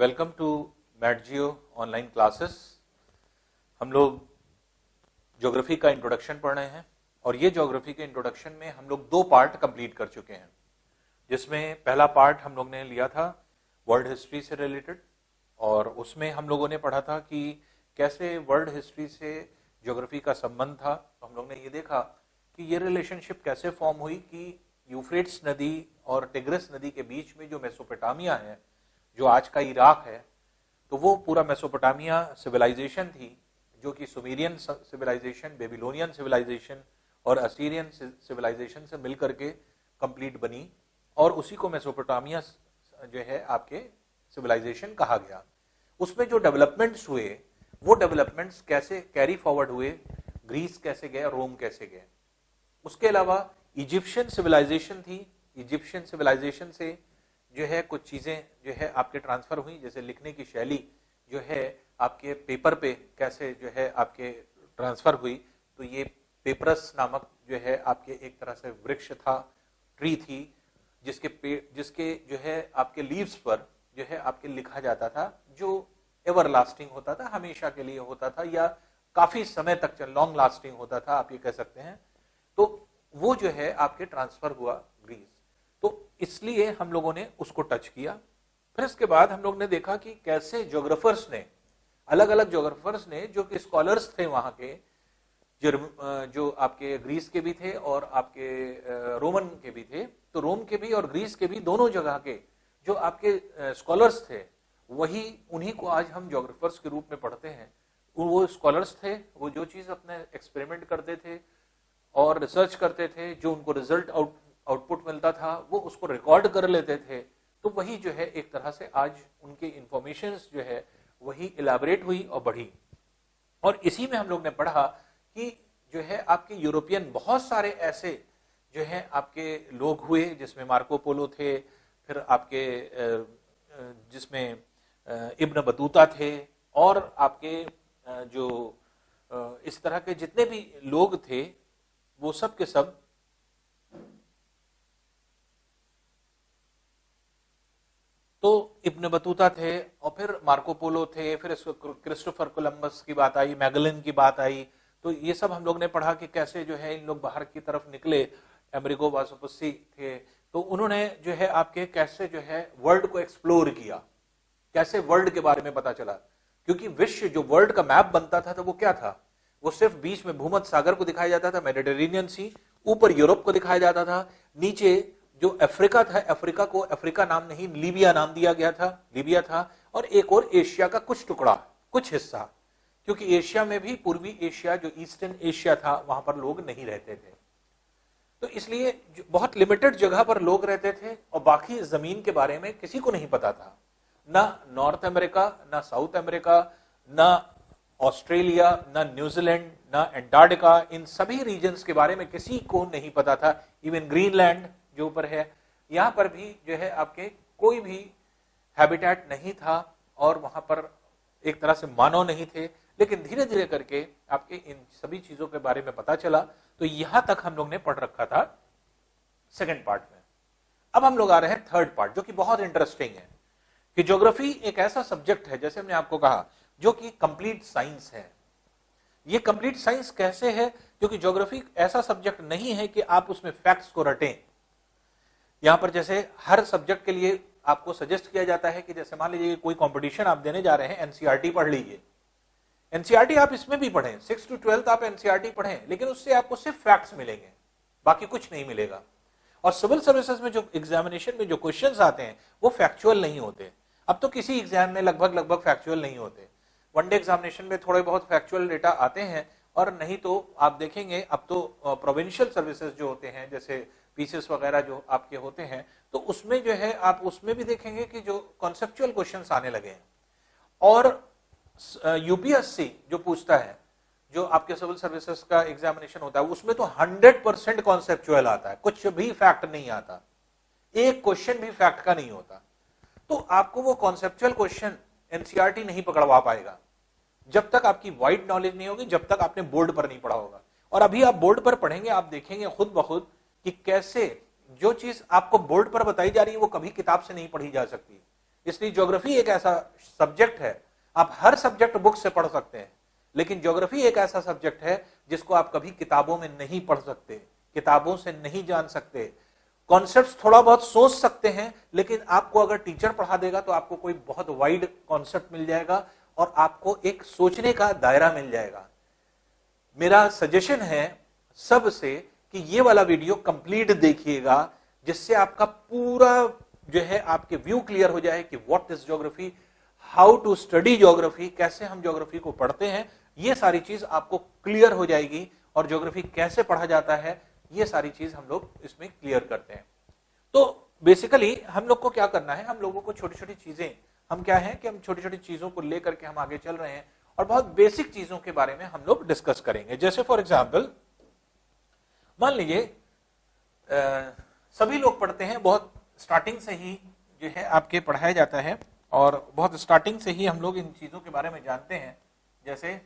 Welcome to मैटजियो online classes. हम लोग ज्योग्राफी का इंट्रोडक्शन पढ़ रहे हैं और ये ज्योग्राफी के इंट्रोडक्शन में हम लोग 2 पार्ट कंप्लीट कर चुके हैं, जिसमें पहला पार्ट हम लोग ने लिया था वर्ल्ड हिस्ट्री से रिलेटेड, और उसमें हम लोगों ने पढ़ा था कि कैसे वर्ल्ड हिस्ट्री से ज्योग्राफी का संबंध था। तो हम लोग ने ये देखा कि ये रिलेशनशिप कैसे फॉर्म हुई कि यूफ्रेट्स नदी और टिग्रिस नदी के बीच में जो मेसोपोटामिया है, जो आज का इराक है, तो वो पूरा मेसोपोटामिया सिविलाइजेशन थी, जो कि सुमेरियन सिविलाइजेशन, बेबीलोनियन सिविलाइजेशन और असीरियन सिविलाइजेशन से मिलकर के कंप्लीट बनी, और उसी को मेसोपोटामिया जो है आपके सिविलाइजेशन कहा गया। उसमें जो डेवलपमेंट्स हुए वो डेवलपमेंट्स कैसे कैरी फॉरवर्ड हुए, ग्रीस कैसे गए, रोम कैसे गए। उसके अलावा इजिप्शियन सिविलाइजेशन थी, इजिप्शियन सिविलाइजेशन से जो है कुछ चीजें जो है आपके ट्रांसफर हुई, जैसे लिखने की शैली जो है आपके पेपर पे कैसे जो है आपके ट्रांसफर हुई। तो ये पेपरस नामक जो है आपके एक तरह से वृक्ष था, ट्री थी, जिसके जो है आपके लीव्स पर जो है आपके लिखा जाता था, जो एवरलास्टिंग होता था, हमेशा के लिए होता था, या काफी समय तक लॉन्ग लास्टिंग होता था, आप ये कह सकते हैं। तो वो जो है आपके ट्रांसफर हुआ ग्रीस, तो इसलिए हम लोगों ने उसको टच किया। फिर इसके बाद हम लोग ने देखा कि कैसे ज्योग्राफर्स ने, अलग अलग ज्योग्राफर्स ने, जो कि स्कॉलर्स थे वहां के, जो आपके ग्रीस के भी थे और आपके रोमन के भी थे, तो रोम के भी और ग्रीस के भी दोनों जगह के जो आपके स्कॉलर्स थे, वही उन्हीं को आज हम ज्योग्राफर्स के रूप में पढ़ते हैं। वो स्कॉलर्स थे, वो जो चीज अपने एक्सपेरिमेंट करते थे और रिसर्च करते थे, जो उनको रिजल्ट आउटपुट मिलता था वो उसको रिकॉर्ड कर लेते थे। तो वही जो है एक तरह से आज उनके इंफॉर्मेशंस जो है वही इलैबोरेट हुई और बढ़ी। और इसी में हम लोग ने पढ़ा कि जो है आपके यूरोपियन बहुत सारे ऐसे जो है आपके लोग हुए, जिसमें मार्को पोलो थे, फिर आपके जिसमें इब्न बतूता थे, और आपके जो इस तरह के जितने भी लोग थे वो सब के सब तो इब्न बतूता थे, और फिर मार्को पोलो थे, फिर क्रिस्टोफर कोलंबस की बात आई, मैगलन की बात आई। तो ये सब हम लोग ने पढ़ा कि कैसे जो है इन लोग बाहर की तरफ निकले। अमेरिको वासुपुस्सी थे, तो उन्होंने जो है आपके कैसे जो है वर्ल्ड को एक्सप्लोर किया, कैसे वर्ल्ड के बारे में पता चला। क्योंकि विश्व जो वर्ल्ड का मैप बनता था तो वो क्या था, वो सिर्फ बीच में भूमध्य सागर को दिखाया जाता था, मेडिटेरेनियन सी, ऊपर यूरोप को दिखाया जाता था, नीचे जो अफ्रीका था, अफ्रीका को अफ्रीका नाम नहीं लीबिया नाम दिया गया था, लीबिया था, और एक और एशिया का कुछ टुकड़ा, कुछ हिस्सा, क्योंकि एशिया में भी पूर्वी एशिया जो ईस्टर्न एशिया था वहां पर लोग नहीं रहते थे, तो इसलिए बहुत लिमिटेड जगह पर लोग रहते थे और बाकी जमीन के बारे में किसी को नहीं पता था। ना नॉर्थ अमेरिका, ना साउथ अमेरिका, ना ऑस्ट्रेलिया, ना न्यूजीलैंड, ना एंटार्क्टिका, इन सभी रीजन्स के बारे में किसी को नहीं पता था। इवन ग्रीनलैंड जो ऊपर है, यहां पर भी जो है आपके कोई भी हैबिटेट नहीं था और वहां पर एक तरह से मानव नहीं थे। लेकिन धीरे धीरे करके आपके इन सभी चीजों के बारे में पता चला। तो यहां तक हम लोग ने पढ़ रखा था सेकंड पार्ट में। अब हम लोग आ रहे हैं थर्ड पार्ट, जो कि बहुत इंटरेस्टिंग है कि ज्योग्राफी एक ऐसा सब्जेक्ट है, जैसे हमने आपको कहा, जो कि कंप्लीट साइंस है। ये कंप्लीट साइंस कैसे है? क्योंकि ज्योग्राफी ऐसा सब्जेक्ट नहीं है कि आप उसमें फैक्ट्स को रटें। यहां पर जैसे हर सब्जेक्ट के लिए आपको सजेस्ट किया जाता है कि जैसे मान लीजिए कोई कंपटीशन आप देने जा रहे हैं, एनसीईआरटी पढ़ लीजिए। एनसीईआरटी आप इसमें भी पढ़ें, 6 to 12 आप एनसीईआरटी पढ़ें, लेकिन उससे आपको सिर्फ फैक्ट्स मिलेंगे, बाकी कुछ नहीं मिलेगा। और सिविल सर्विसेज में जो एग्जामिनेशन में जो क्वेश्चंस आते हैं वो फैक्चुअल नहीं होते। अब तो किसी एग्जाम में लगभग फैक्चुअल नहीं होते। वनडे एग्जामिनेशन में थोड़े बहुत फैक्चुअल डेटा आते हैं, और नहीं तो आप देखेंगे अब तो प्रोविंशियल सर्विसेज जो होते हैं, जैसे पीसीएस वगैरह जो आपके होते हैं, तो उसमें जो है आप उसमें भी देखेंगे कि जो कॉन्सेप्चुअल क्वेश्चंस आने लगे हैं। और यूपीएससी जो पूछता है, जो आपके सिविल सर्विसेज का एग्जामिनेशन होता है, उसमें तो 100% कॉन्सेप्चुअल आता है, कुछ भी फैक्ट नहीं आता, एक क्वेश्चन भी फैक्ट का नहीं होता। तो आपको वो कॉन्सेप्चुअल क्वेश्चन एनसीईआरटी नहीं पकड़वा पाएगा जब तक आपकी वाइड नॉलेज नहीं होगी, जब तक आपने बोर्ड पर नहीं पढ़ा होगा। और अभी आप बोर्ड पर पढ़ेंगे, आप देखेंगे खुद ब खुद कि कैसे जो चीज आपको बोर्ड पर बताई जा रही है वो कभी किताब से नहीं पढ़ी जा सकती। इसलिए ज्योग्राफी एक ऐसा सब्जेक्ट है, आप हर सब्जेक्ट बुक से पढ़ सकते हैं, लेकिन ज्योग्राफी एक ऐसा सब्जेक्ट है जिसको आप कभी किताबों में नहीं पढ़ सकते, किताबों से नहीं जान सकते। कॉन्सेप्ट्स थोड़ा बहुत सोच सकते हैं, लेकिन आपको अगर टीचर पढ़ा देगा तो आपको कोई बहुत वाइड कॉन्सेप्ट मिल जाएगा और आपको एक सोचने का दायरा मिल जाएगा। मेरा सजेशन है सबसे कि ये वाला वीडियो कंप्लीट देखिएगा, जिससे आपका पूरा जो है आपके व्यू क्लियर हो जाए कि what is geography, how to study geography, कैसे हम ज्योग्राफी को पढ़ते हैं, ये सारी चीज आपको क्लियर हो जाएगी। और ज्योग्राफी कैसे पढ़ा जाता है, ये सारी चीज हम लोग इसमें क्लियर करते हैं। तो बेसिकली हम लोग को क्या करना है, हम लोगों को छोटी छोटी चीजें, हम क्या है कि हम छोटी छोटी चीजों को लेकर के हम आगे चल रहे हैं और बहुत बेसिक चीजों के बारे में हम लोग डिस्कस करेंगे। जैसे फॉर एग्जाम्पल मान लीजिए सभी लोग पढ़ते हैं, बहुत स्टार्टिंग से ही जो है आपके पढ़ाया जाता है और बहुत स्टार्टिंग से ही हम लोग इन चीजों के बारे में जानते हैं। जैसे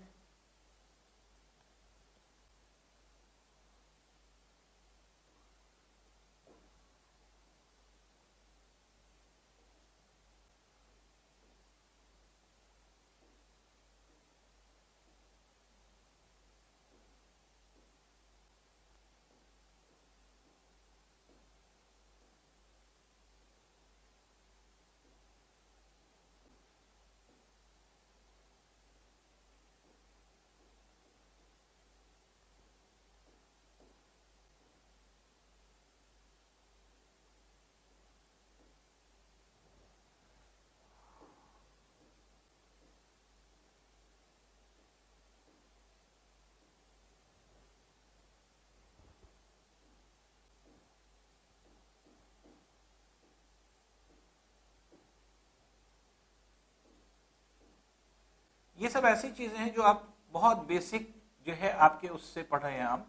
ये सब ऐसी चीजें हैं जो आप बहुत बेसिक जो है आपके उससे पढ़ रहे हैं आप,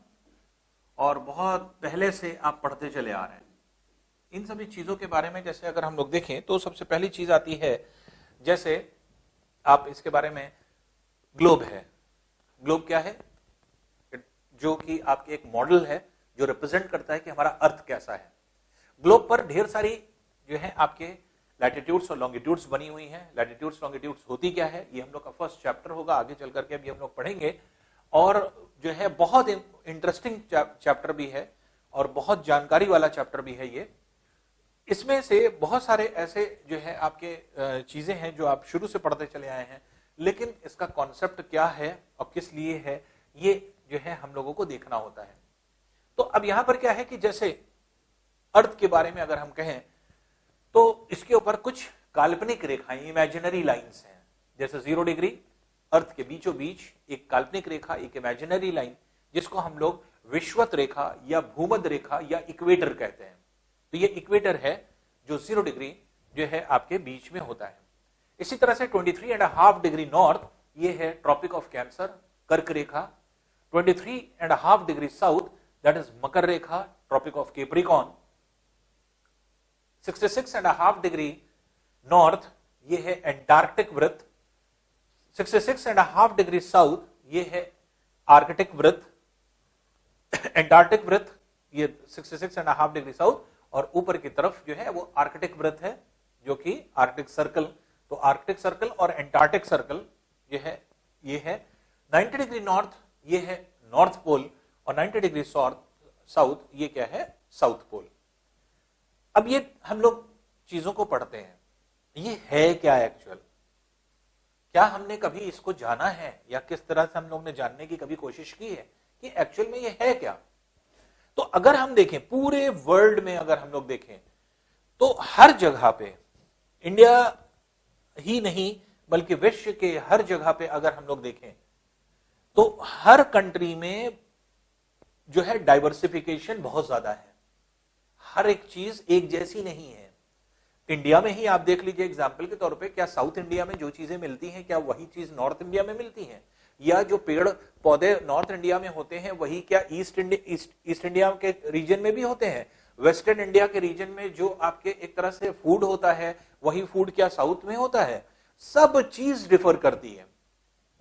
और बहुत पहले से आप पढ़ते चले आ रहे हैं। इन सभी चीजों के बारे में जैसे अगर हम लोग देखें तो सबसे पहली चीज आती है, जैसे आप इसके बारे में, ग्लोब है। ग्लोब क्या है? जो कि आपके एक मॉडल है जो रिप्रेजेंट करता है कि हमारा अर्थ कैसा है। ग्लोब पर ढेर सारी जो है आपके लैटिट्यूड्स और लॉन्गिट्यूड्स बनी हुई हैं। लैटिट्यूड्स लॉन्गिट्यूड्स होती क्या है, ये हम लोग का फर्स्ट चैप्टर होगा, आगे चल करके अभी हम लोग पढ़ेंगे। और जो है बहुत इंटरेस्टिंग चैप्टर भी है और बहुत जानकारी वाला चैप्टर भी है ये। इसमें से बहुत सारे ऐसे जो है आपके चीजें हैं जो आप शुरू से पढ़ते चले आए हैं, लेकिन इसका कॉन्सेप्ट क्या है और किस लिए है, ये जो है हम लोगों को देखना होता है। तो अब यहां पर क्या है कि जैसे अर्थ के बारे में अगर हम कहें तो इसके ऊपर कुछ काल्पनिक रेखाएं, इमेजिनरी लाइंस हैं। जैसे 0 डिग्री, अर्थ के बीचों बीच एक काल्पनिक रेखा, एक इमेजिनरी लाइन, जिसको हम लोग विषुवत रेखा या भूमध्य रेखा या इक्वेटर कहते हैं। तो ये इक्वेटर है जो 0 डिग्री जो है आपके बीच में होता है। इसी तरह से 23.5 डिग्री नॉर्थ, ये है ट्रॉपिक ऑफ कैंसर, कर्क रेखा। 23.5 डिग्री साउथ, दैट इज मकर रेखा, tropic of Capricorn. 66.5 degree north, ये है एंटार्क्टिक वृत्त। 66.5 डिग्री साउथ, ये है आर्कटिक वृत्त। एंटार्क्टिक वृत्त ये 66.5 डिग्री साउथ, और ऊपर की तरफ जो है वो आर्कटिक वृत्त है जो कि आर्कटिक सर्कल। तो आर्कटिक सर्कल और एंटार्क्टिक सर्कल ये है 90 डिग्री नॉर्थ, ये है नॉर्थ पोल, और 90 डिग्री साउथ, ये क्या है, साउथ पोल। अब ये हम लोग चीजों को पढ़ते हैं, ये है क्या एक्चुअल, क्या हमने कभी इसको जाना है या किस तरह से हम लोग ने जानने की कभी कोशिश की है कि एक्चुअल में ये है क्या। तो अगर हम देखें पूरे वर्ल्ड में, अगर हम लोग देखें तो हर जगह पे, इंडिया ही नहीं बल्कि विश्व के हर जगह पे अगर हम लोग देखें तो हर कंट्री में जो है डाइवर्सिफिकेशन बहुत ज्यादा है। हर एक चीज एक जैसी नहीं है। इंडिया में ही आप देख लीजिए एग्जाम्पल के तौर पे, क्या साउथ इंडिया में जो चीजें मिलती हैं क्या वही चीज नॉर्थ इंडिया में मिलती हैं, या जो पेड़ पौधे नॉर्थ इंडिया में होते हैं वही क्या ईस्ट इंडिया के रीजन में भी होते हैं। वेस्टर्न इंडिया के रीजन में जो आपके एक तरह से फूड होता है वही फूड क्या साउथ में होता है। सब चीज डिफर करती है।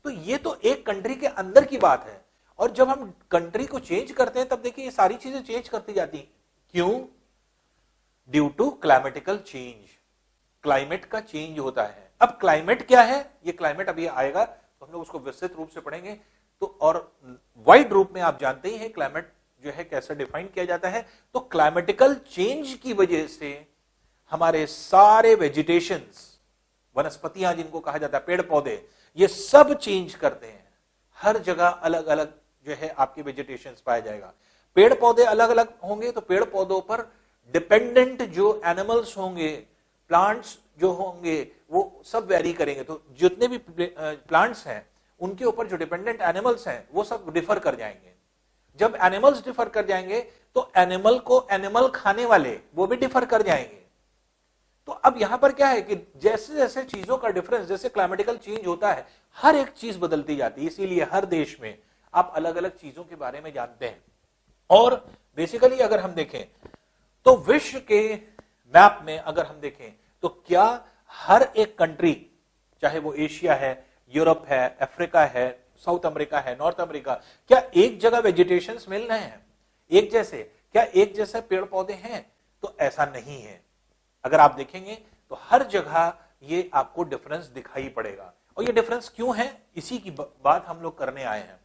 तो ये तो एक कंट्री के अंदर की बात है, और जब हम कंट्री को चेंज करते हैं तब देखिए ये सारी चीजें चेंज करती जाती। क्यों? Due to climatical change. Climate का चेंज होता है। अब क्लाइमेट क्या है, ये क्लाइमेट अभी आएगा तो हम लोग उसको विस्तृत रूप से पढ़ेंगे। तो और वाइड रूप में आप जानते ही हैं क्लाइमेट जो है कैसे डिफाइन किया जाता है। तो क्लाइमेटिकल चेंज की वजह से हमारे सारे वेजिटेशंस, वनस्पतियां जिनको कहा जाता है, पेड़ पौधे, ये सब चेंज करते हैं। हर जगह अलग अलग जो है आपके वेजिटेशंस पाया जाएगा। पेड़ पौधे अलग अलग होंगे तो पेड़ पौधों पर डिपेंडेंट जो एनिमल्स होंगे, प्लांट्स जो होंगे, वो सब वेरी करेंगे। तो जितने भी प्लांट्स हैं उनके ऊपर जो डिपेंडेंट एनिमल्स हैं वो सब डिफर कर जाएंगे। जब एनिमल्स डिफर कर जाएंगे तो एनिमल को एनिमल खाने वाले वो भी डिफर कर जाएंगे। तो अब यहां पर क्या है कि जैसे जैसे चीजों का डिफरेंस, जैसे क्लाइमेटिकल चेंज होता है, हर एक चीज बदलती जाती है। इसीलिए हर देश में आप अलग अलग चीजों के बारे में जानते हैं। और बेसिकली अगर हम देखें तो विश्व के मैप में अगर हम देखें तो क्या हर एक कंट्री, चाहे वो एशिया है, यूरोप है, अफ्रीका है, साउथ अमेरिका है, नॉर्थ अमेरिका, क्या एक जगह वेजिटेशंस मिल रहे हैं एक जैसे? क्या एक जैसे पेड़ पौधे हैं? तो ऐसा नहीं है। अगर आप देखेंगे तो हर जगह ये आपको डिफरेंस दिखाई पड़ेगा। और ये डिफरेंस क्यों है, इसी की बात हम लोग करने आए हैं।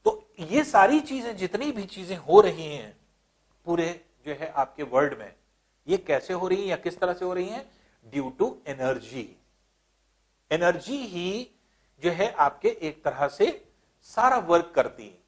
तो ये सारी चीजें, जितनी भी चीजें हो रही हैं पूरे जो है आपके वर्ल्ड में, ये कैसे हो रही है या किस तरह से हो रही है? Due to energy. एनर्जी ही जो है आपके एक तरह से सारा वर्क करती है।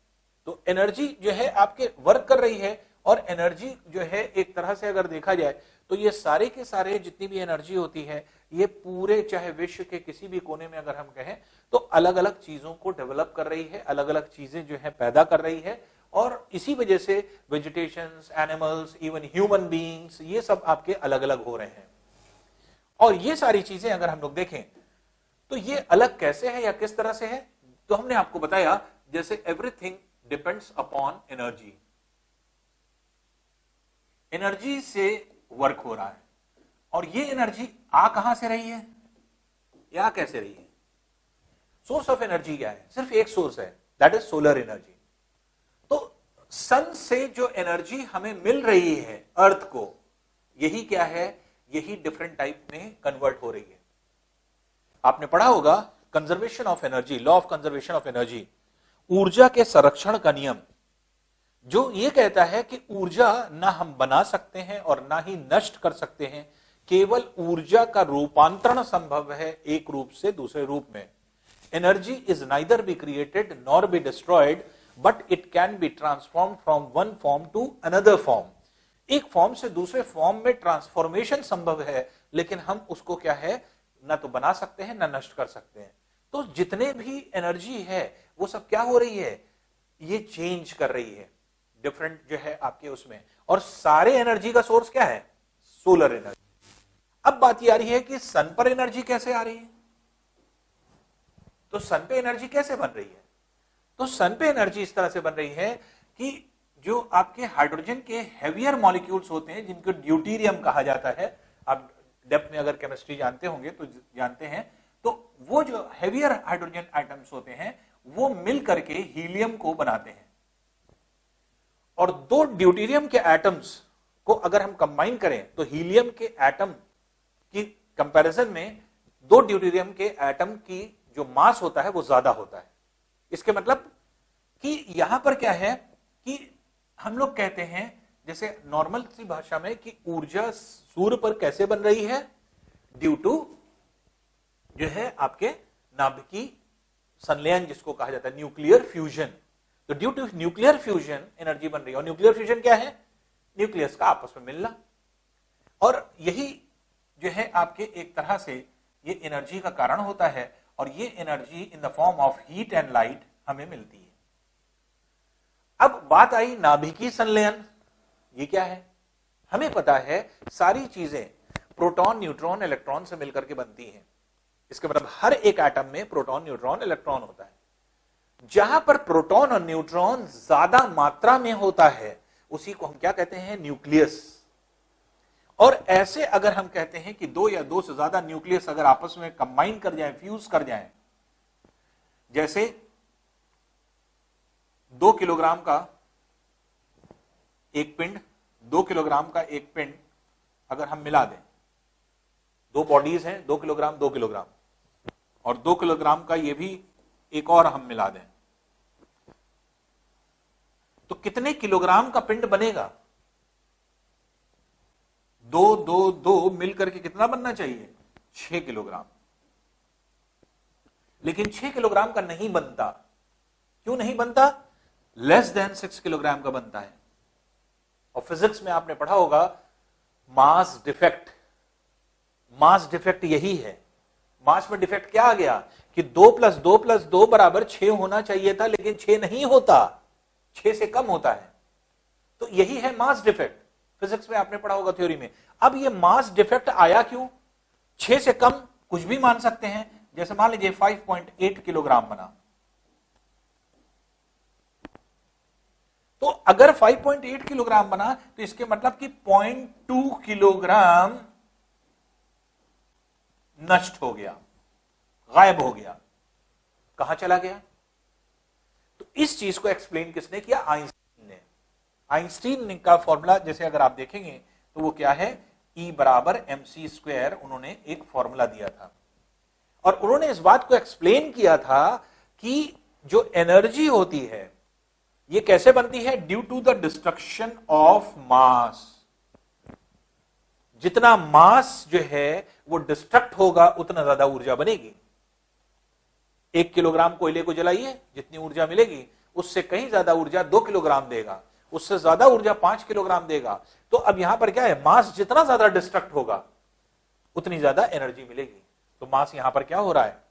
तो एनर्जी जो है आपके वर्क कर रही है। और एनर्जी जो है एक तरह से अगर देखा जाए तो ये सारे के सारे जितनी भी एनर्जी होती है, ये पूरे चाहे विश्व के किसी भी कोने में अगर हम कहें तो अलग अलग चीजों को डेवलप कर रही है, अलग अलग चीजें जो है पैदा कर रही है। और इसी वजह से vegetations, animals, even human beings, ये सब आपके अलग अलग हो रहे हैं। और ये सारी चीजें अगर हम लोग देखें तो ये अलग कैसे है या किस तरह से है? तो हमने आपको बताया जैसे everything depends upon energy. Energy से वर्क हो रहा है। और ये एनर्जी आ कहां से रही है या कैसे रही है? सोर्स ऑफ एनर्जी क्या है? सिर्फ एक सोर्स है, दैट इज सोलर एनर्जी। तो सन से जो एनर्जी हमें मिल रही है अर्थ को, यही क्या है? यही डिफरेंट टाइप में कन्वर्ट हो रही है। आपने पढ़ा होगा conservation of energy, law of conservation of energy, ऊर्जा के संरक्षण का नियम, जो ये कहता है कि ऊर्जा ना हम बना सकते हैं और ना ही नष्ट कर सकते हैं, केवल ऊर्जा का रूपांतरण संभव है एक रूप से दूसरे रूप में। Energy is neither be created nor be destroyed, but it can be transform from one form to another form. एक फॉर्म से दूसरे फॉर्म में ट्रांसफॉर्मेशन संभव है, लेकिन हम उसको क्या है, ना तो बना सकते हैं ना नष्ट कर सकते हैं। तो जितने भी एनर्जी है वो सब क्या हो रही है? ये चेंज कर रही है, डिफरेंट जो है आपके उसमें। और सारे एनर्जी का सोर्स क्या है? Solar energy. अब बात ये आ रही है कि सन पर एनर्जी कैसे आ रही है? तो सन पे एनर्जी कैसे बन रही है? तो सन पे एनर्जी इस तरह से बन रही है कि जो आपके हाइड्रोजन के हेवियर मॉलिक्यूल्स होते हैं, जिनको ड्यूटेरियम कहा जाता है, आप डेप्थ में अगर केमिस्ट्री जानते होंगे तो जानते हैं, तो वो जो हेवियर हाइड्रोजन एटम्स होते हैं वो मिल करके हीलियम को बनाते हैं। और दो ड्यूटेरियम के एटम्स को अगर हम कंबाइन करें तो हीलियम के एटम की कंपैरिजन में दो ड्यूटेरियम के एटम की जो मास होता है वो ज्यादा होता है। इसके मतलब कि यहां पर क्या है कि हम लोग कहते हैं जैसे नॉर्मल सी भाषा में कि ऊर्जा सूर्य पर कैसे बन रही है? ड्यू टू जो है आपके नाभिकीय संलयन, जिसको कहा जाता है न्यूक्लियर फ्यूजन। तो due to nuclear fusion energy बन रही है। और न्यूक्लियर फ्यूजन क्या है? न्यूक्लियस का आपस में मिलना। और यही जो है आपके एक तरह से ये एनर्जी का कारण होता है। और ये energy in the form of heat and light हमें मिलती है। अब बात आई नाभिकीय संलयन, ये क्या है? हमें पता है सारी चीजें प्रोटॉन, न्यूट्रॉन, इलेक्ट्रॉन से मिलकर के बनती हैं। इसके मतलब हर एक एटम में प्रोटॉन, न्यूट्रॉन, इलेक्ट्रॉन होता है। जहां पर प्रोटॉन और न्यूट्रॉन ज्यादा मात्रा में होता है उसी को हम क्या कहते हैं? न्यूक्लियस। और ऐसे अगर हम कहते हैं कि दो या दो से ज्यादा न्यूक्लियस अगर आपस में कंबाइन कर जाएं, फ्यूज कर जाएं, जैसे 2 किलोग्राम का एक पिंड, 2 किलोग्राम का एक पिंड अगर हम मिला दें दो बॉडीज हैं, 2 किलोग्राम 2 किलोग्राम, और 2 किलोग्राम का ये भी एक और हम मिला दें तो कितने किलोग्राम का पिंड बनेगा? 2 2 2 मिलकर के कितना बनना चाहिए? 6 किलोग्राम। लेकिन 6 किलोग्राम का नहीं बनता। क्यों नहीं बनता? लेस देन 6 किलोग्राम का बनता है। और फिजिक्स में आपने पढ़ा होगा मास डिफेक्ट। मास डिफेक्ट यही है। मास में डिफेक्ट क्या आ गया कि 2 + 2 + 2 बराबर 6 होना चाहिए था, लेकिन 6 नहीं होता, 6 से कम होता है। तो यही है मास डिफेक्ट। फिजिक्स में आपने पढ़ा होगा थ्योरी में। अब ये मास डिफेक्ट आया क्यों? 6 से कम कुछ भी मान सकते हैं, जैसे मान लीजिए 5.8 किलोग्राम बना। तो अगर 5.8 किलोग्राम बना तो इसके मतलब कि 0.2 किलोग्राम नष्ट हो गया, गायब हो गया। कहां चला गया? तो इस चीज को एक्सप्लेन किसने किया? आइंस्टीन ने। आइंस्टीन का फॉर्मूला जैसे अगर आप देखेंगे तो वो क्या है? E = mc²। उन्होंने एक फॉर्मूला दिया था और उन्होंने इस बात को एक्सप्लेन किया था कि जो एनर्जी होती है ये कैसे बनती है? Due to the destruction of mass. जितना मास जो है वो डिस्ट्रक्ट होगा उतना ज्यादा ऊर्जा बनेगी। 1 किलोग्राम कोयले को जलाइए, जितनी ऊर्जा मिलेगी उससे कहीं ज्यादा ऊर्जा 2 किलोग्राम देगा, उससे ज्यादा ऊर्जा 5 किलोग्राम देगा। तो अब यहां पर क्या है? मास जितना ज्यादा डिस्ट्रक्ट होगा उतनी ज्यादा एनर्जी मिलेगी। तो मास यहां पर क्या हो रहा है?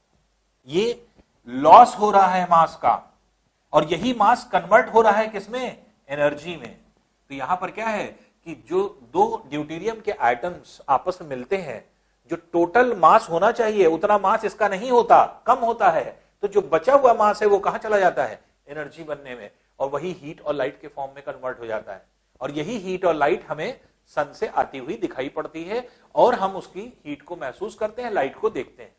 ये लॉस हो रहा है मास का, और यही मास कन्वर्ट हो रहा है किसमें? एनर्जी में। तो यहां पर क्या है कि जो 2 ड्यूटेरियम के आइटम्स आपस में मिलते हैं, जो टोटल मास होना चाहिए उतना मास इसका नहीं होता, कम होता है। तो जो बचा हुआ मास है वो कहां चला जाता है? एनर्जी बनने में, और वही हीट और लाइट के फॉर्म में कन्वर्ट हो जाता है। और यही हीट और लाइट हमें सन से आती हुई दिखाई पड़ती है और हम उसकी हीट को महसूस करते हैं, लाइट को देखते हैं।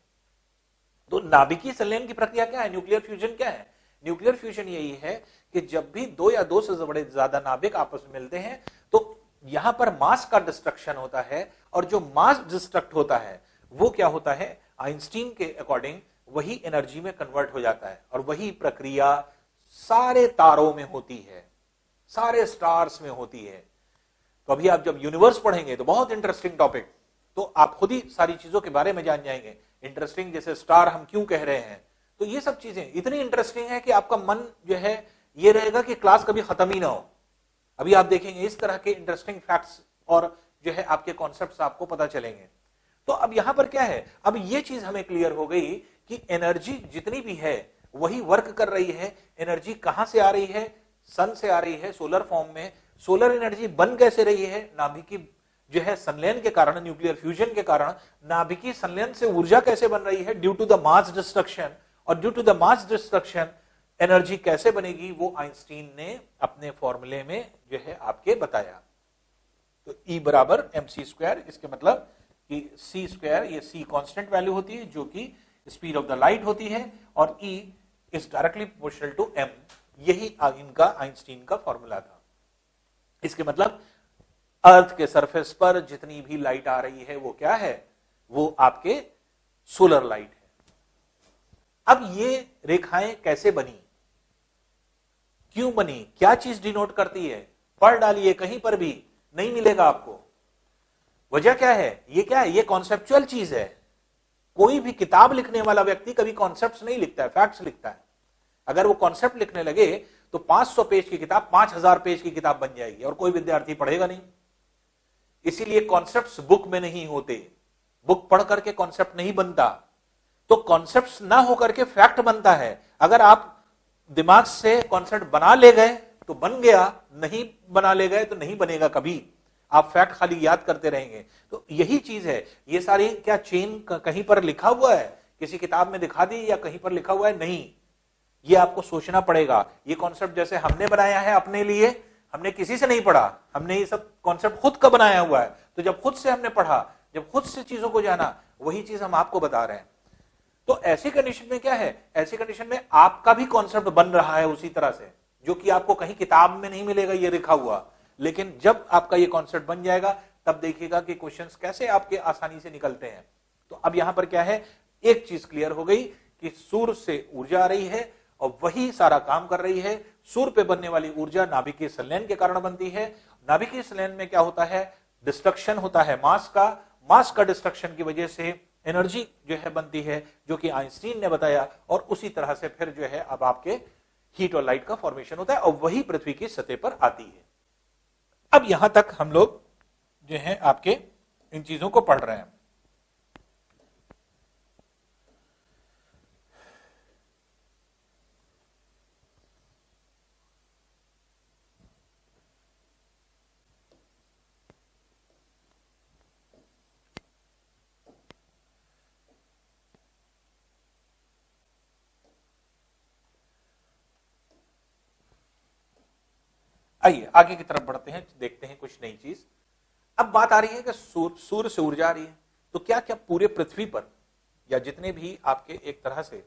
तो नाभिकीय संलयन की प्रक्रिया क्या है? न्यूक्लियर फ्यूजन क्या है? न्यूक्लियर फ्यूजन यही है कि जब भी 2 या 2 से बड़े ज्यादा नाभिक आपस में मिलते हैं तो यहां पर मास का डिस्ट्रक्शन होता है, और जो मास डिस्ट्रक्ट होता है वो क्या होता है? आइंस्टीन के अकॉर्डिंग वही एनर्जी में कन्वर्ट हो जाता है। और वही प्रक्रिया सारे तारों में होती है, सारे स्टार्स में होती है। तो अभी आप जब यूनिवर्स पढ़ेंगे तो बहुत इंटरेस्टिंग टॉपिक, तो आप खुद ही सारी चीजों के बारे में जान जाएंगे। इंटरेस्टिंग जैसे स्टार हम क्यों कह रहे हैं, तो ये सब चीजें इतनी इंटरेस्टिंग है कि आपका मन जो है ये रहेगा कि क्लास कभी खत्म ही ना हो। अभी आप देखेंगे इस तरह के इंटरेस्टिंग फैक्ट्स और जो है आपके कॉन्सेप्ट्स आपको पता चलेंगे। तो अब यहां पर क्या है? अब ये चीज हमें क्लियर हो गई कि एनर्जी जितनी भी है वही वर्क कर रही है। एनर्जी कहां से आ रही है? सन से आ रही है, सोलर फॉर्म में। सोलर एनर्जी बन कैसे रही है? नाभिकीय जो है संलयन के कारण, न्यूक्लियर फ्यूजन के कारण नाभिकीय संलयन से ऊर्जा कैसे बन रही है? Due to the mass destruction. और due to the mass destruction energy कैसे बनेगी? वो आइंस्टीन ने अपने फॉर्मूले में जो है आपके बताया। तो E = mc²। इसके मतलब कि c² ये c कांस्टेंट वैल्यू होती है जो कि स्पीड ऑफ द लाइट होती है, और E is directly proportional to m। यही इनका आइंस्टीन का फॉर्मूला था। इसके मतलब अर्थ के सरफेस पर जितनी भी लाइट आ रही है वो क्या है? वो आपके सोलर लाइट है। अब ये रेखाएं कैसे बनी, क्यों बनी, क्या चीज डिनोट करती है? पढ़ डालिए, कहीं पर भी नहीं मिलेगा आपको। वजह क्या है? ये क्या है? ये कॉन्सेप्चुअल चीज है। कोई भी किताब लिखने वाला व्यक्ति कभी कॉन्सेप्ट्स नहीं लिखता है, फैक्ट्स लिखता है। अगर वो कॉन्सेप्ट लिखने लगे तो 500 पेज की किताब 5000 पेज की किताब बन जाएगी और कोई विद्यार्थी पढ़ेगा नहीं। इसीलिए कॉन्सेप्ट्स बुक में नहीं होते, बुक पढ़ करके कॉन्सेप्ट नहीं बनता। तो कॉन्सेप्ट्स ना होकर के फैक्ट बनता है। अगर आप दिमाग से कॉन्सेप्ट बना ले गए तो बन गया, नहीं बना ले गए तो नहीं बनेगा कभी। आप फैक्ट खाली याद करते रहेंगे। तो यही चीज है। ये सारी क्या चेन कहीं पर लिखा हुआ है, किसी किताब में दिखा दी या कहीं पर लिखा हुआ है? नहीं, ये आपको सोचना पड़ेगा। ये कॉन्सेप्ट जैसे हमने बनाया है अपने लिए, हमने किसी से नहीं पढ़ा, हमने ये सब कॉन्सेप्ट खुद का बनाया हुआ है। तो जब खुद से हमने पढ़ा, जब खुद से चीजों को जाना, वही चीज हम आपको बता रहे हैं। तो ऐसी कंडीशन में क्या है? ऐसी कंडीशन में आपका भी कॉन्सेप्ट बन रहा है उसी तरह से, जो कि आपको कहीं किताब में नहीं मिलेगा ये लिखा हुआ। लेकिन जब आपका ये कॉन्सेप्ट बन जाएगा तब देखिएगा कि क्वेश्चंस कैसे आपके आसानी से निकलते हैं। तो अब यहां पर क्या है, एक चीज क्लियर हो गई कि सूर्य से ऊर्जा आ रही है और वही सारा काम कर रही है। सूर्य पे बनने वाली ऊर्जा नाभिकीय संलयन के कारण बनती है। नाभिकीय संलयन में क्या होता है, डिस्ट्रक्शन होता है मास का डिस्ट्रक्शन की वजह से एनर्जी जो है बनती है, जो कि आइंस्टीन ने बताया, और उसी तरह से फिर जो है अब आपके हीट और लाइट का फॉर्मेशन होता है और वही पृथ्वी की सतह पर आती है। अब यहां तक हम लोग जो है आपके इन चीजों को पढ़ रहे हैं। आइए आगे की तरफ बढ़ते हैं, देखते हैं कुछ नई चीज। अब बात आ रही है कि सूर्य से ऊर्जा आ रही है, तो क्या क्या पूरे पृथ्वी पर या जितने भी आपके एक तरह से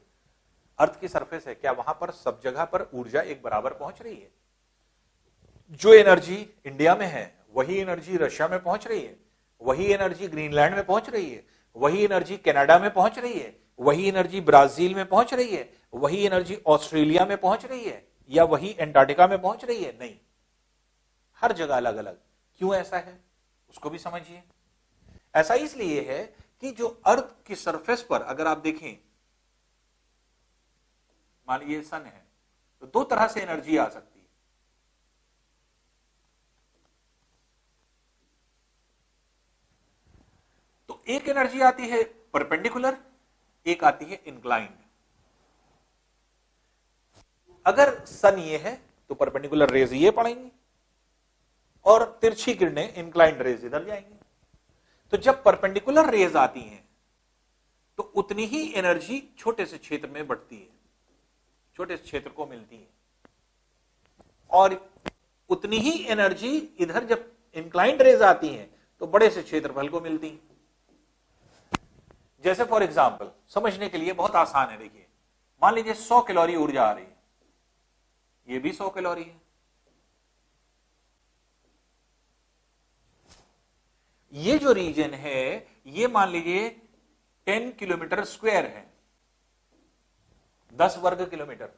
अर्थ की सरफेस है, क्या वहां पर सब जगह पर ऊर्जा एक बराबर पहुंच रही है? जो एनर्जी इंडिया में है वही एनर्जी रशिया में पहुंच रही है, वही एनर्जी ग्रीनलैंड में पहुंच रही है, वही एनर्जी कनाडा में पहुंच रही है, वही एनर्जी ब्राजील में पहुंच रही है, वही एनर्जी ऑस्ट्रेलिया में पहुंच रही है, या वही एंटार्क्टिका में पहुंच रही है? नहीं, हर जगह अलग अलग। क्यों ऐसा है उसको भी समझिए। ऐसा इसलिए है कि जो अर्थ की सरफेस पर अगर आप देखें, मान लीजिए सन है, तो दो तरह से एनर्जी आ सकती है। तो एक एनर्जी आती है परपेंडिकुलर, एक आती है इंक्लाइंड। अगर सन ये है तो परपेंडिकुलर रेज ये पड़ेंगी और तिरछी किरणें इंक्लाइंड रेज इधर जाएंगी। तो जब परपेंडिकुलर रेज आती हैं तो उतनी ही एनर्जी छोटे से क्षेत्र में बढ़ती है, छोटे से क्षेत्र को मिलती है, और उतनी ही एनर्जी इधर जब इंक्लाइंड रेज आती हैं तो बड़े से क्षेत्रफल को मिलती है। जैसे फॉर एग्जांपल समझने के लिए बहुत आसान है, देखिए मान लीजिए 100 कैलोरी ऊर्जा आ रही है, ये भी 100 कैलोरी है, ये जो रीजन है ये मान लीजिए 10 किलोमीटर स्क्वायर है, 10 वर्ग किलोमीटर,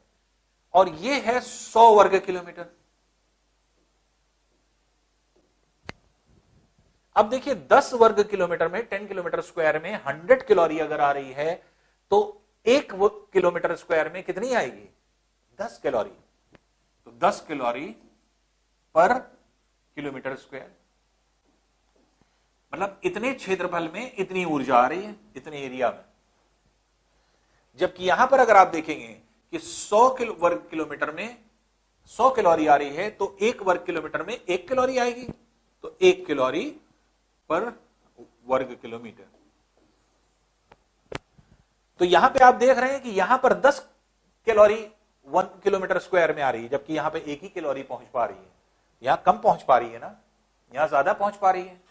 और ये है 100 वर्ग किलोमीटर। अब देखिए 10 वर्ग किलोमीटर में 10 किलोमीटर स्क्वायर में 100 कैलोरी अगर आ रही है तो 1 किलोमीटर स्क्वायर में कितनी आएगी? 10 कैलोरी। तो 10 कैलोरी पर किलोमीटर स्क्वायर, मतलब इतने क्षेत्रफल में इतनी ऊर्जा आ रही है, इतने एरिया में। जबकि यहां पर अगर आप देखेंगे कि 100 वर्ग किलोमीटर में 100 कैलोरी आ रही है तो 1 वर्ग किलोमीटर में 1 कैलोरी आएगी, तो 1 कैलोरी पर वर्ग किलोमीटर। तो यहां पे आप देख रहे हैं कि यहां पर 10 कैलोरी 1 किलोमीटर स्क्वायर में आ रही है, जबकि यहां पे 1 ही कैलोरी पहुंच पा रही है। यहां कम पहुंच पा रही है ना, यहां ज्यादा पहुंच पा रही है।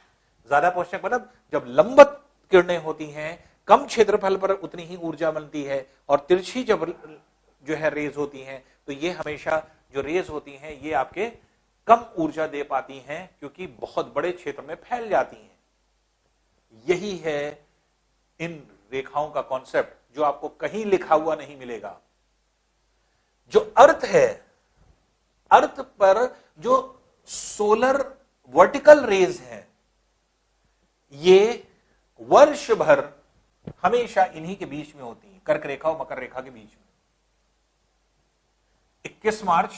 ज्यादा पहुंचने का मतलब जब लंबवत किरणें होती हैं कम क्षेत्रफल पर उतनी ही ऊर्जा बनती है, और तिरछी जब जो है रेज होती हैं तो ये हमेशा जो रेज होती हैं ये आपके कम ऊर्जा दे पाती हैं क्योंकि बहुत बड़े क्षेत्र में फैल जाती हैं। यही है इन रेखाओं का कॉन्सेप्ट जो आपको कहीं लिखा हुआ नहीं मिलेगा। जो अर्थ है, अर्थ पर जो सोलर वर्टिकल रेज हैं ये वर्ष भर हमेशा इन्हीं के बीच में होती है, कर्क रेखा और मकर रेखा के बीच में। 21 मार्च,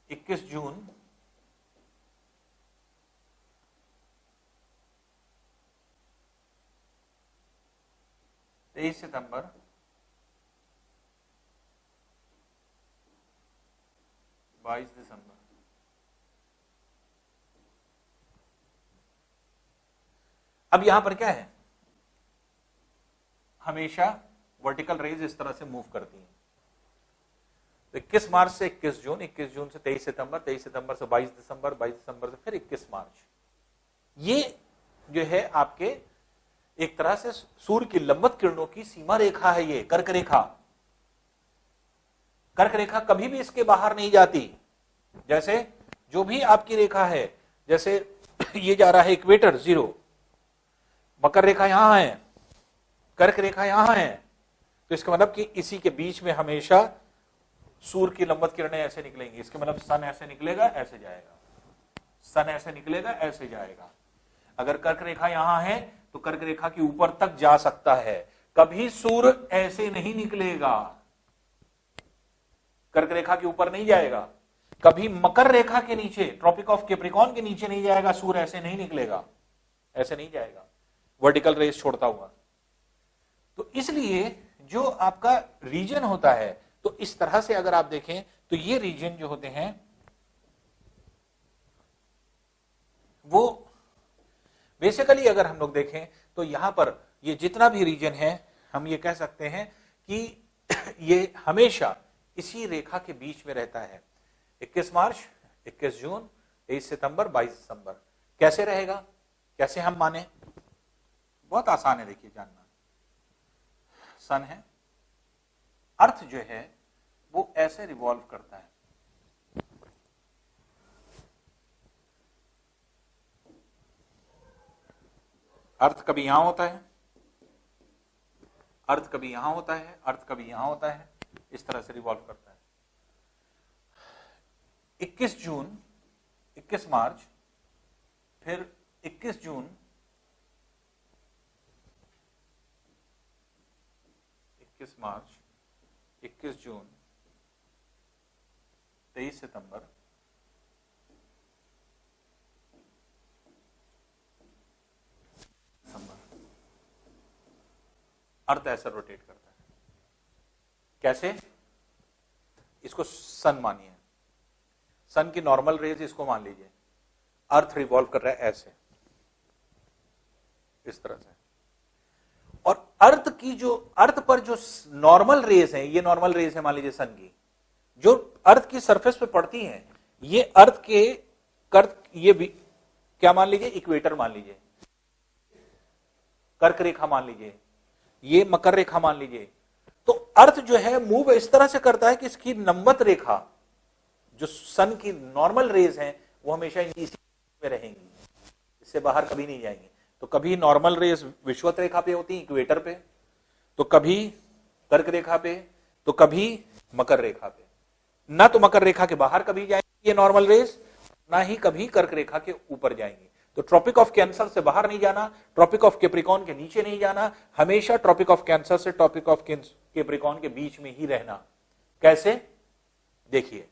21 जून, 23 सितंबर, 22 दिसंबर। अब यहां पर क्या है, हमेशा वर्टिकल रेज इस तरह से मूव करती हैं। तो 21 मार्च से 21 जून, 21 जून से 23 सितंबर, 23 सितंबर से 22 दिसंबर, 22 दिसंबर से फिर 21 मार्च। ये जो है आपके एक तरह से सूर्य की लंबवत किरणों की सीमा रेखा है, ये कर्क रेखा। कर्क रेखा कभी भी इसके बाहर नहीं जाती। जैसे जो भी आपकी रेखा है, जैसे ये जा रहा है इक्वेटर 0, मकर रेखा यहां है, कर्क रेखा यहां है, तो इसका मतलब कि इसी के बीच में हमेशा सूर्य की लंबवत किरणें ऐसे निकलेंगी। इसके मतलब सन ऐसे निकलेगा, ऐसे जाएगा, सन ऐसे निकलेगा, ऐसे जाएगा। अगर कर्क रेखा यहां है तो कर्क रेखा के ऊपर तक जा सकता है, कभी सूर्य ऐसे नहीं निकलेगा, कर्क रेखा के ऊपर नहीं जाएगा। कभी मकर रेखा के नीचे, ट्रॉपिक ऑफ कैप्रिकॉर्न के नीचे नहीं जाएगा सूर्य, ऐसे नहीं निकलेगा, ऐसे नहीं जाएगा, वर्टिकल रेस छोड़ता हुआ। तो इसलिए जो आपका रीजन होता है, तो इस तरह से अगर आप देखें तो ये रीजन जो होते हैं वो बेसिकली अगर हम लोग देखें तो यहां पर ये जितना भी रीजन है, हम ये कह सकते हैं कि ये हमेशा इसी रेखा के बीच में रहता है। 21 मार्च, 21 जून, 23 सितंबर, 22 दिसंबर। कैसे रहेगा, कैसे हम माने? बहुत आसान है, देखिए जानना। सन है, अर्थ जो है वो ऐसे रिवॉल्व करता है, अर्थ कभी यहां होता है, अर्थ कभी यहां होता है, अर्थ कभी यहां होता है, इस तरह से रिवॉल्व करता है। 21 जून, 21 मार्च, फिर 21 जून, 21 मार्च, 21 जून, 23 सितंबर, अर्थ ऐसा रोटेट करता है। कैसे? इसको सन मानिए, सन की नॉर्मल रेज इसको मान लीजिए, अर्थ रिवॉल्व कर रहा है ऐसे, इस तरह से। और अर्थ की जो, अर्थ पर जो नॉर्मल रेज है, ये नॉर्मल रेज है मान लीजिए सन की, जो अर्थ की सरफेस पे पड़ती हैं, ये अर्थ के कर्क, ये भी क्या मान लीजिए, इक्वेटर मान लीजिए, कर्क रेखा मान लीजिए, ये मकर रेखा मान लीजिए। तो अर्थ जो है मूव इस तरह से करता है कि इसकी लंबवत रेखा, जो सन की नॉर्मल रेज हैं, वो हमेशा इसी में रहेंगी, इससे बाहर कभी नहीं जाएंगी। तो कभी नॉर्मल रेज विषुवत रेखा पे होती है, इक्वेटर पे, तो कभी कर्क रेखा पे, तो कभी मकर रेखा पे। ना तो मकर रेखा के बाहर कभी जाएंगी ये नॉर्मल रेज, ना ही कभी कर्क रेखा के ऊपर जाएंगी। तो ट्रॉपिक ऑफ कैंसर से बाहर नहीं जाना, ट्रॉपिक ऑफ कैप्रिकॉर्न के नीचे नहीं जाना, हमेशा ट्रॉपिक ऑफ कैंसर से ट्रॉपिक ऑफ कैप्रिकॉर्न के बीच में ही रहना। कैसे? देखिए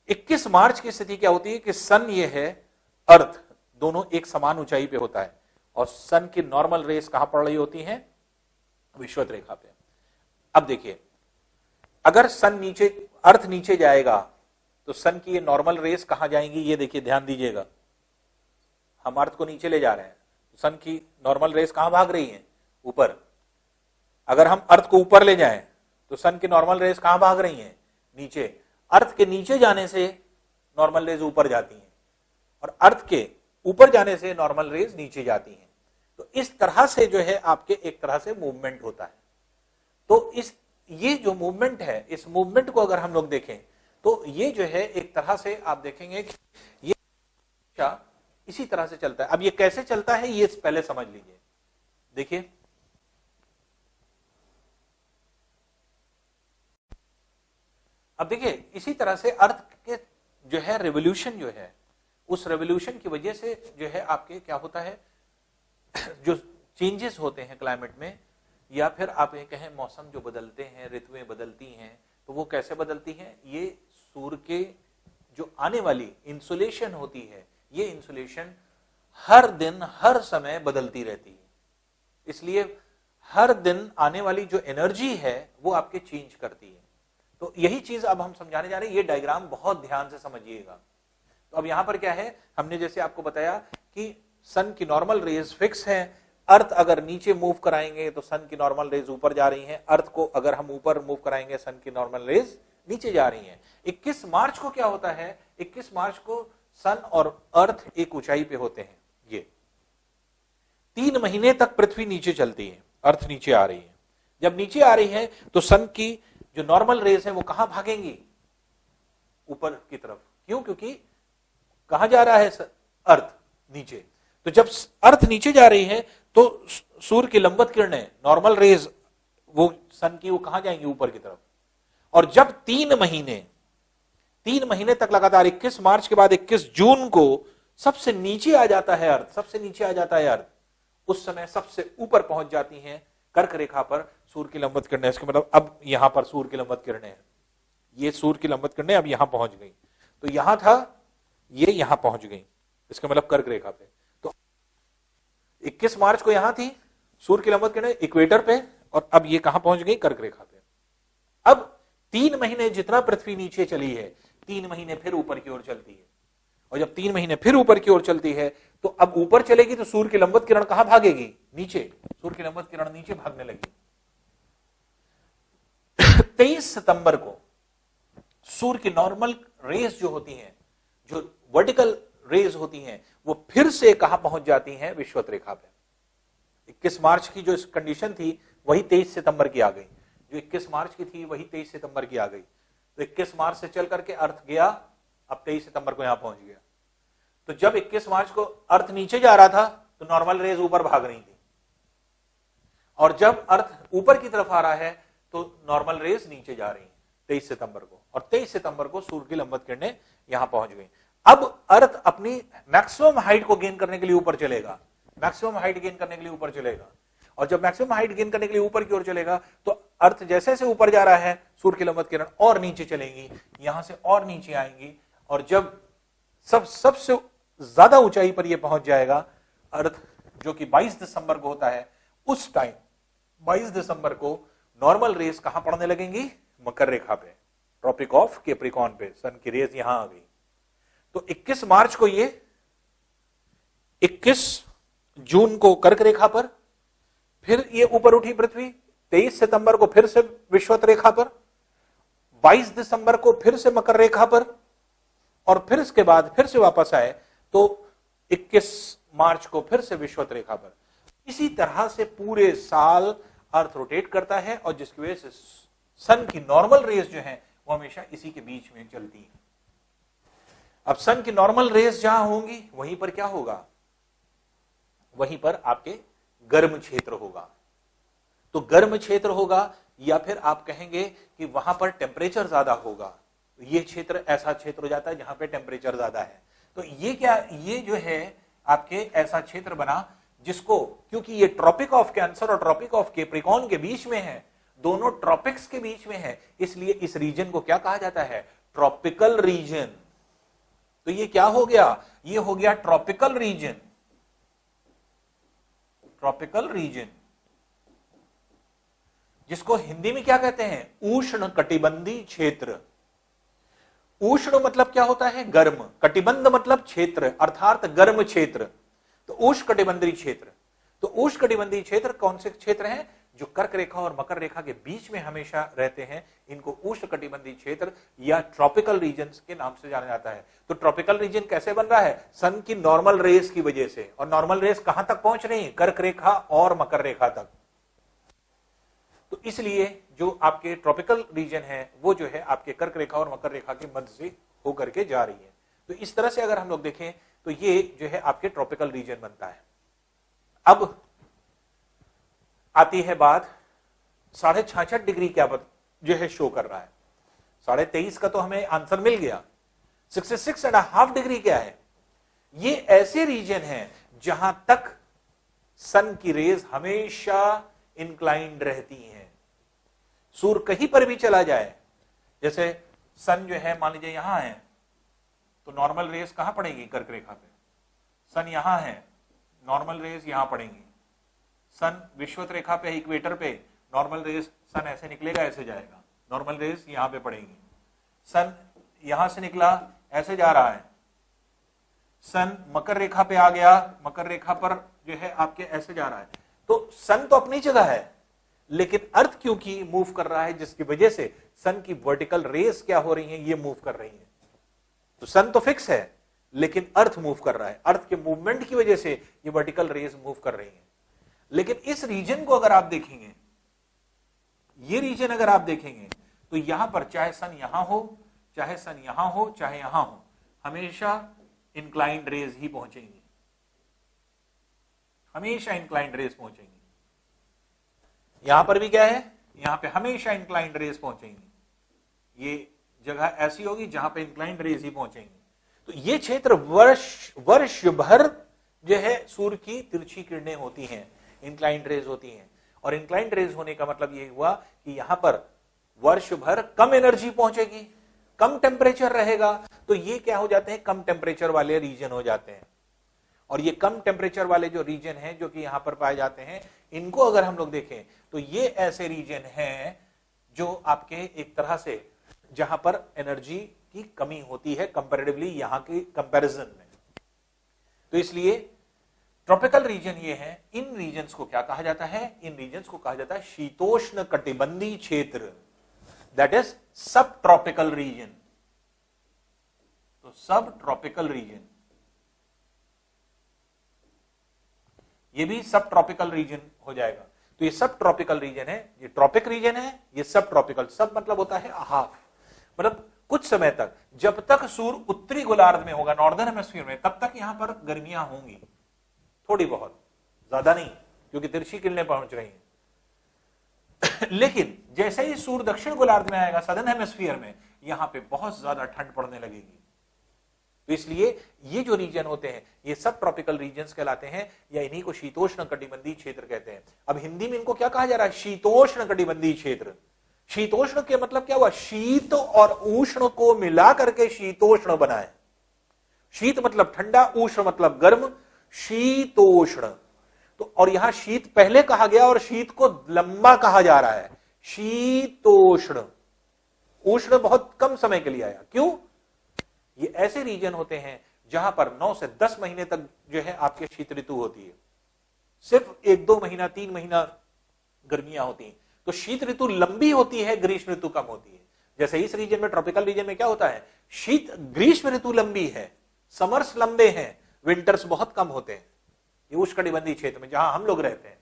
21 मार्च की स्थिति क्या होती है कि सन ये है, अर्थ दोनों एक समान ऊंचाई पे होता है, और सन की नॉर्मल रेस कहां पड़ रही होती है, विषुवत रेखा पे। अब देखिए, अगर सन नीचे, अर्थ नीचे जाएगा तो सन की ये नॉर्मल रेस कहां जाएंगी, ये देखिए ध्यान दीजिएगा। हम अर्थ को नीचे ले जा रहे हैं, तो सन की नॉर्मल रेस कहां भाग रही है, ऊपर। अगर हम अर्थ को ऊपर ले जाएं तो सन की नॉर्मल रेस कहां भाग रही है, नीचे। अर्थ के नीचे जाने से नॉर्मल रेज ऊपर जाती हैं, और अर्थ के ऊपर जाने से नॉर्मल रेज नीचे जाती हैं। तो इस तरह से जो है आपके एक तरह से मूवमेंट होता है। तो ये जो मूवमेंट है, इस मूवमेंट को अगर हम लोग देखें तो ये जो है एक तरह से आप देखेंगे कि ये इसी तरह से चलता है। अब ये कैसे चलता है ये पहले समझ लीजिए। देखिए अब देखिए, इसी तरह से अर्थ के जो है रेवोल्यूशन जो है, उस रेवोल्यूशन की वजह से जो है आपके क्या होता है, जो चेंजेस होते हैं क्लाइमेट में, या फिर आप ये कहें मौसम जो बदलते हैं, ऋतुएं बदलती हैं, तो वो कैसे बदलती हैं, ये सूर्य के जो आने वाली इंसुलेशन होती है, ये इंसुलेशन हर दिन हर समय बदलती रहती है। इसलिए हर दिन आने वाली जो एनर्जी है वो आपके चेंज करती है। तो यही चीज अब हम समझाने जा रहे हैं। ये डायग्राम बहुत ध्यान से समझिएगा। तो अब यहां पर क्या है, हमने जैसे आपको बताया कि सन की नॉर्मल रेज फिक्स है, अर्थ अगर नीचे मूव कराएंगे तो सन की नॉर्मल रेज ऊपर जा रही हैं, अर्थ को अगर हम ऊपर मूव कराएंगे सन की नॉर्मल रेज नीचे जा रही हैं। 21 मार्च को क्या होता है, 21 मार्च को सन और अर्थ एक ऊंचाई पे होते हैं। ये 3 महीने तक पृथ्वी नीचे चलती है, अर्थ नीचे आ रही है। जब नीचे आ रही है तो सन की जो नॉर्मल रेज है वो कहां भागेंगी, ऊपर की तरफ। क्यों? क्योंकि कहां जा रहा है अर्थ? नीचे। तो जब अर्थ नीचे जा रही है तो सूर्य की लंबवत किरणें, नॉर्मल रेज वो सन की, वो कहां जाएंगी? ऊपर की तरफ। और जब 3 महीने तक लगातार 21 मार्च के बाद 21 जून को सबसे नीचे आ जाता है अर्थ, सबसे नीचे आ जाता है अर्थ, उस समय सबसे ऊपर पहुंच जाती हैं कर्क रेखा पर सूर्य की लंबवत किरणें। इसका मतलब अब यहां पर सूर्य की लंबवत किरणें हैं, ये सूर्य की लंबवत किरणें अब यहां पहुंच गई। तो यहां था, ये यहां पहुंच गई, इसका मतलब कर्क रेखा पे। तो 21 मार्च को यहां थी सूर्य की लंबवत किरणें इक्वेटर पे, और अब ये कहां पहुंच गई? कर्क रेखा पे। अब 3 महीने जितना पृथ्वी नीचे चली है, 3 महीने फिर ऊपर की ओर चलती है, और जब 3 महीने फिर ऊपर की ओर चलती है तो अब ऊपर चलेगी तो सूर्य की लंबवत किरण कहां भागेगी? नीचे। सूर्य की लंबवत किरण नीचे भागने लगी। 23 सितंबर को सूर्य की नॉर्मल रेज जो होती हैं, जो वर्टिकल रेज होती हैं, वो फिर से कहां पहुंच जाती हैं? विषुवत रेखा पे। 21 मार्च की जो कंडीशन थी वही 23 सितंबर की आ गई, जो 21 मार्च की थी वही 23 सितंबर की आ गई। तो 21 मार्च से चल करके अर्थ गया, अब 23 सितंबर को यहां पहुंच गया। तो जब 21 मार्च को अर्थ नीचे जा रहा था तो नॉर्मल रेज ऊपर भाग रही थी, और जब अर्थ ऊपर की तरफ आ रहा है तो नॉर्मल रेज नीचे जा रही है 23 सितंबर को, और 23 सितंबर को सूर्य की लंबवत किरणें यहां पहुंच गई। अब अर्थ अपनी मैक्सिमम हाइट को गेन करने के लिए ऊपर चलेगा, मैक्सिमम हाइट गेन करने के लिए ऊपर चलेगा, और जब मैक्सिमम हाइट गेन करने के लिए ऊपर की ओर चलेगा तो अर्थ जैसे जैसे ऊपर जा रहा है सूर्य की लंबवत किरण और नीचे चलेंगी, यहां से और नीचे आएंगी, और जब सबसे ज्यादा ऊंचाई पर यह पहुंच जाएगा अर्थ, जो कि 22 दिसंबर को होता है, उस टाइम 22 दिसंबर को नॉर्मल रेस कहां पड़ने लगेंगी? मकर रेखा पे, ट्रॉपिक ऑफ कैप्रिकॉर्न पे सन की रेस यहां आ गई। तो 21 मार्च को ये, 21 जून को कर्क रेखा पर, फिर ये ऊपर उठी पृथ्वी, 23 सितंबर को फिर से विषुवत रेखा पर, 22 दिसंबर को फिर से मकर रेखा पर, और फिर इसके बाद फिर से वापस आए तो 21 मार्च को फिर से विषुवत रेखा पर। इसी तरह से पूरे साल अर्थ रोटेट करता है, और जिसकी वजह से सन की नॉर्मल रेस जो है वो हमेशा इसी के बीच में चलती है। अब सन की नॉर्मल रेस जहां होंगी वहीं पर क्या होगा? वहीं पर आपके गर्म क्षेत्र होगा। तो गर्म क्षेत्र होगा, या फिर आप कहेंगे कि वहां पर टेम्परेचर ज्यादा होगा। ये क्षेत्र ऐसा क्षेत्र हो जाता है जहां पे टेम्परेचर ज्यादा है। तो ये क्या, ये जो है आपके ऐसा क्षेत्र बना जिसको, क्योंकि ये ट्रॉपिक ऑफ कैंसर और ट्रॉपिक ऑफ कैप्रिकॉर्न के बीच में है, दोनों ट्रॉपिक्स के बीच में है, इसलिए इस रीजन को क्या कहा जाता है? Tropical region. तो ये क्या हो गया? ये हो गया ट्रॉपिकल रीजन। ट्रॉपिकल रीजन, जिसको हिंदी में क्या कहते हैं? उष्ण कटिबंधीय क्षेत्र। उष्ण मतलब क्या होता है? गर्म। कटिबंध मतलब क्षेत्र, अर्थात गर्म क्षेत्र। तो उष्ण कटिबंधीय क्षेत्र, तो उष्ण कटिबंधीय क्षेत्र कौन से क्षेत्र हैं? जो कर्क रेखा और मकर रेखा के बीच में हमेशा रहते हैं, इनको उष्ण कटिबंधीय क्षेत्र या ट्रॉपिकल रीजन्स के नाम से जाना जाता है। तो ट्रॉपिकल रीजन कैसे बन रहा है? सन की नॉर्मल रेस की वजह से, और नॉर्मल रेस कहां तक पहुंच रही है? कर्क रेखा और मकर रेखा तक। तो इसलिए जो आपके ट्रॉपिकल रीजन है वो जो है आपके कर्क रेखा और मकर रेखा के मध्य से होकर के जा रही है। तो इस तरह से अगर हम लोग देखें तो ये जो है आपके ट्रॉपिकल रीजन बनता है। अब आती है बात 66.5 डिग्री क्या जो है शो कर रहा है। 23.5 का तो हमें आंसर मिल गया। 66.5 डिग्री क्या है? ये ऐसे रीजन है जहां तक सन की रेज हमेशा इंक्लाइंड रहती हैं। सूर्य कहीं पर भी चला जाए, जैसे सन जो है मान लीजिए यहां है, तो नॉर्मल रेस कहां पड़ेगी? कर्क रेखा पे। सन यहां है, नॉर्मल रेस यहां पड़ेंगी। सन विषुवत रेखा पे, इक्वेटर पे, नॉर्मल रेस सन ऐसे निकलेगा, ऐसे जाएगा, नॉर्मल रेस यहां पे पड़ेगी। सन यहां से निकला, ऐसे जा रहा है, सन मकर रेखा पे आ गया, मकर रेखा पर जो है आपके ऐसे जा रहा है। तो सन तो अपनी जगह है, लेकिन अर्थ क्योंकि मूव कर रहा है, जिसकी वजह से सन की वर्टिकल रेस क्या हो रही है? ये मूव कर रही है। तो सन तो फिक्स है, लेकिन अर्थ मूव कर रहा है। अर्थ के मूवमेंट की वजह से ये वर्टिकल रेस मूव कर रही है। लेकिन इस रीजन को अगर आप देखेंगे, ये रीजन अगर आप देखेंगे, तो यहां पर चाहे सन यहां हो, चाहे सन यहां हो, चाहे यहां हो, हमेशा इंक्लाइंड रेज ही पहुंचेंगी, हमेशा इंक्लाइंड रेज पहुंचेंगी। यहां पर भी क्या है, यहां पे हमेशा इंक्लाइंड रेज पहुंचेंगी। ये जगह ऐसी होगी जहां पे इंक्लाइंड रेज ही पहुंचेंगी। तो ये क्षेत्र वर्ष भर जो है सूर्य की तिरछी किरणें होती हैं, इंक्लाइंड रेज होती हैं। और इंक्लाइंड रेज होने का मतलब ये हुआ कि यहां पर वर्ष भर कम एनर्जी पहुंचेगी, कम टेम्परेचर रहेगा। तो ये क्या हो जाते हैं, कम टेम्परेचर वाले रीजन हो जाते हैं। और ये कम टेम्परेचर वाले जो रीजन हैं जो कि यहां पर पाए जाते हैं, इनको अगर हम लोग देखें तो ये ऐसे रीजन हैं जो आपके एक तरह से जहां पर एनर्जी की कमी होती है कंपैरेटिवली यहां के कंपैरिजन में। तो इसलिए ट्रॉपिकल रीजन ये है। इन रीजन्स को क्या कहा जाता है, इन रीजन्स को कहा जाता है शीतोष्ण कटिबंधीय क्षेत्र, दैट इज सब ट्रॉपिकल रीजन। तो सब ट्रॉपिकल रीजन, ये भी सब ट्रॉपिकल रीजन हो जाएगा। तो ये सब ट्रॉपिकल रीजन है, ये ट्रॉपिक रीजन है, ये सब ट्रॉपिकल। सब मतलब होता है हाफ, मतलब कुछ समय तक, जब तक सूर्य उत्तरी गोलार्ध में होगा, नॉर्दर्न हेमिस्फीयर में, तब तक यहां पर गर्मियां होंगी, थोड़ी बहुत, ज्यादा नहीं, क्योंकि तिरछी किरणें पहुंच रही हैं। लेकिन जैसे ही सूर्य दक्षिण गोलार्ध में आएगा, सदर्न हेमिस्फीयर में, यहां पे बहुत ज्यादा ठंड पड़ने लगेगी। तो इसलिए ये जो रीजन होते हैं ये सब ट्रॉपिकल रीजन्स कहलाते हैं, या इन्हीं को शीतोष्ण कटिबंधीय क्षेत्र कहते हैं। अब हिंदी में इनको क्या कहा जा रहा है, शीतोष्ण कटिबंधीय क्षेत्र। शीतोष्ण के मतलब क्या हुआ, शीत और उष्ण को मिला करके शीतोष्ण बना है। शीत मतलब ठंडा, उष्ण मतलब गर्म, शीतोष्ण। तो और यहां शीत पहले कहा गया और शीत को लंबा कहा जा रहा है, शीतोष्ण। उष्ण बहुत कम समय के लिए आया। क्यों, ये ऐसे रीजन होते हैं जहां पर 9 से 10 महीने तक जो है आपके शीत ऋतु होती है, सिर्फ 1-2 महीना 3 महीना गर्मियां होती हैं। तो शीत ऋतु लंबी होती है, ग्रीष्म ऋतु कम होती है। जैसे इस रीजन में, ट्रॉपिकल रीजन में क्या होता है, ग्रीष्म ऋतु लंबी है, समर्स लंबे हैं, विंटर्स बहुत कम होते हैं, ये उष्णकटिबंधीय क्षेत्र में जहां हम लोग रहते हैं।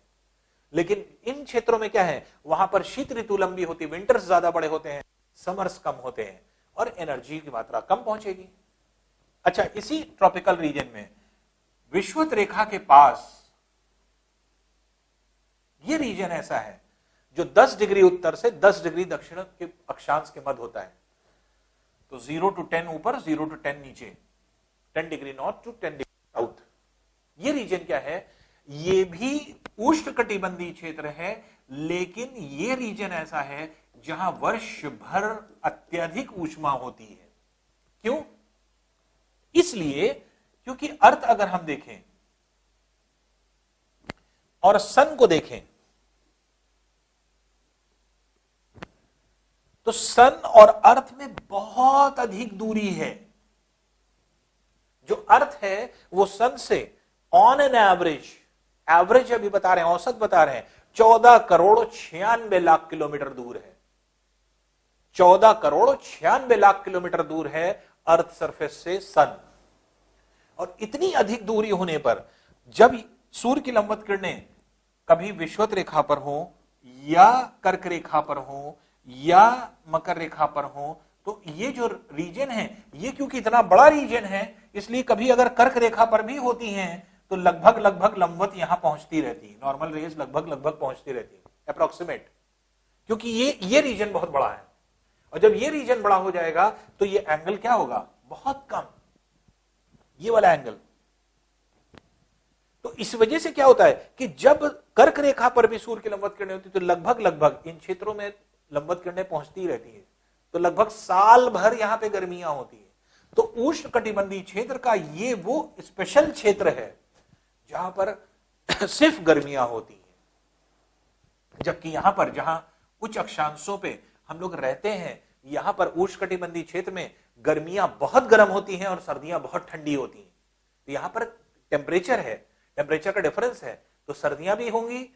लेकिन इन क्षेत्रों में क्या है, वहां पर शीत ऋतु लंबी होती है, विंटर्स ज्यादा बड़े होते हैं, समर्स कम होते हैं और एनर्जी की मात्रा कम पहुंचेगी। अच्छा, इसी ट्रॉपिकल रीजन में विषुवत रेखा के पास ये रीजन ऐसा है जो 10 डिग्री उत्तर से 10 डिग्री दक्षिण के अक्षांश के मध्य होता है। तो 0 to 10 ऊपर, 0 to 10 नीचे, 10 degree north to 10 degree south. ये रीजन क्या है, ये भी उष्णकटिबंधीय क्षेत्र है, लेकिन ये रीजन ऐसा है जहां वर्ष भर अत्यधिक ऊष्मा होती है। क्यों, इसलिए क्योंकि अर्थ अगर हम देखें और सन को देखें तो सन और अर्थ में बहुत अधिक दूरी है। जो अर्थ है वो सन से ऑन एन एवरेज अभी बता रहे हैं, औसत बता रहे हैं, 14 करोड़ 96 लाख किलोमीटर दूर है। 14 करोड़ 96 लाख किलोमीटर दूर है अर्थ सरफेस से सन। और इतनी अधिक दूरी होने पर जब सूर्य की लंबवत किरणें कभी विषुवत रेखा पर हो या कर्क रेखा पर हो या मकर रेखा पर हो, तो ये जो रीजन है, ये क्योंकि इतना बड़ा रीजन है, इसलिए कभी अगर कर्क रेखा पर भी होती हैं तो लगभग लंबवत यहां पहुंचती रहती है, नॉर्मल रेज लगभग पहुंचती रहती है, अप्रोक्सीमेट, क्योंकि ये रीजन बहुत बड़ा है। और जब ये रीजन बड़ा हो जाएगा तो ये एंगल क्या होगा, बहुत कम, ये वाला एंगल। तो इस वजह से क्या होता है कि जब कर्क रेखा पर भी सूर्य की लंबवत किरणें होती है तो लगभग इन क्षेत्रों में लंबवत किरणें पहुंचती रहती है, तो लगभग साल भर यहां पे गर्मियां होती है। तो उष्णकटिबंधीय क्षेत्र का ये वो स्पेशल क्षेत्र है जहां पर सिर्फ गर्मियां होती हैं। जबकि यहां पर जहां उच्च अक्षांशों पे हम लोग रहते हैं, यहां पर उष्णकटिबंधीय क्षेत्र में गर्मियां बहुत गर्म होती हैं और सर्दियां बहुत ठंडी होती हैं। तो यहां पर टेम्परेचर है, टेम्परेचर का डिफरेंस है, तो सर्दियां भी होंगी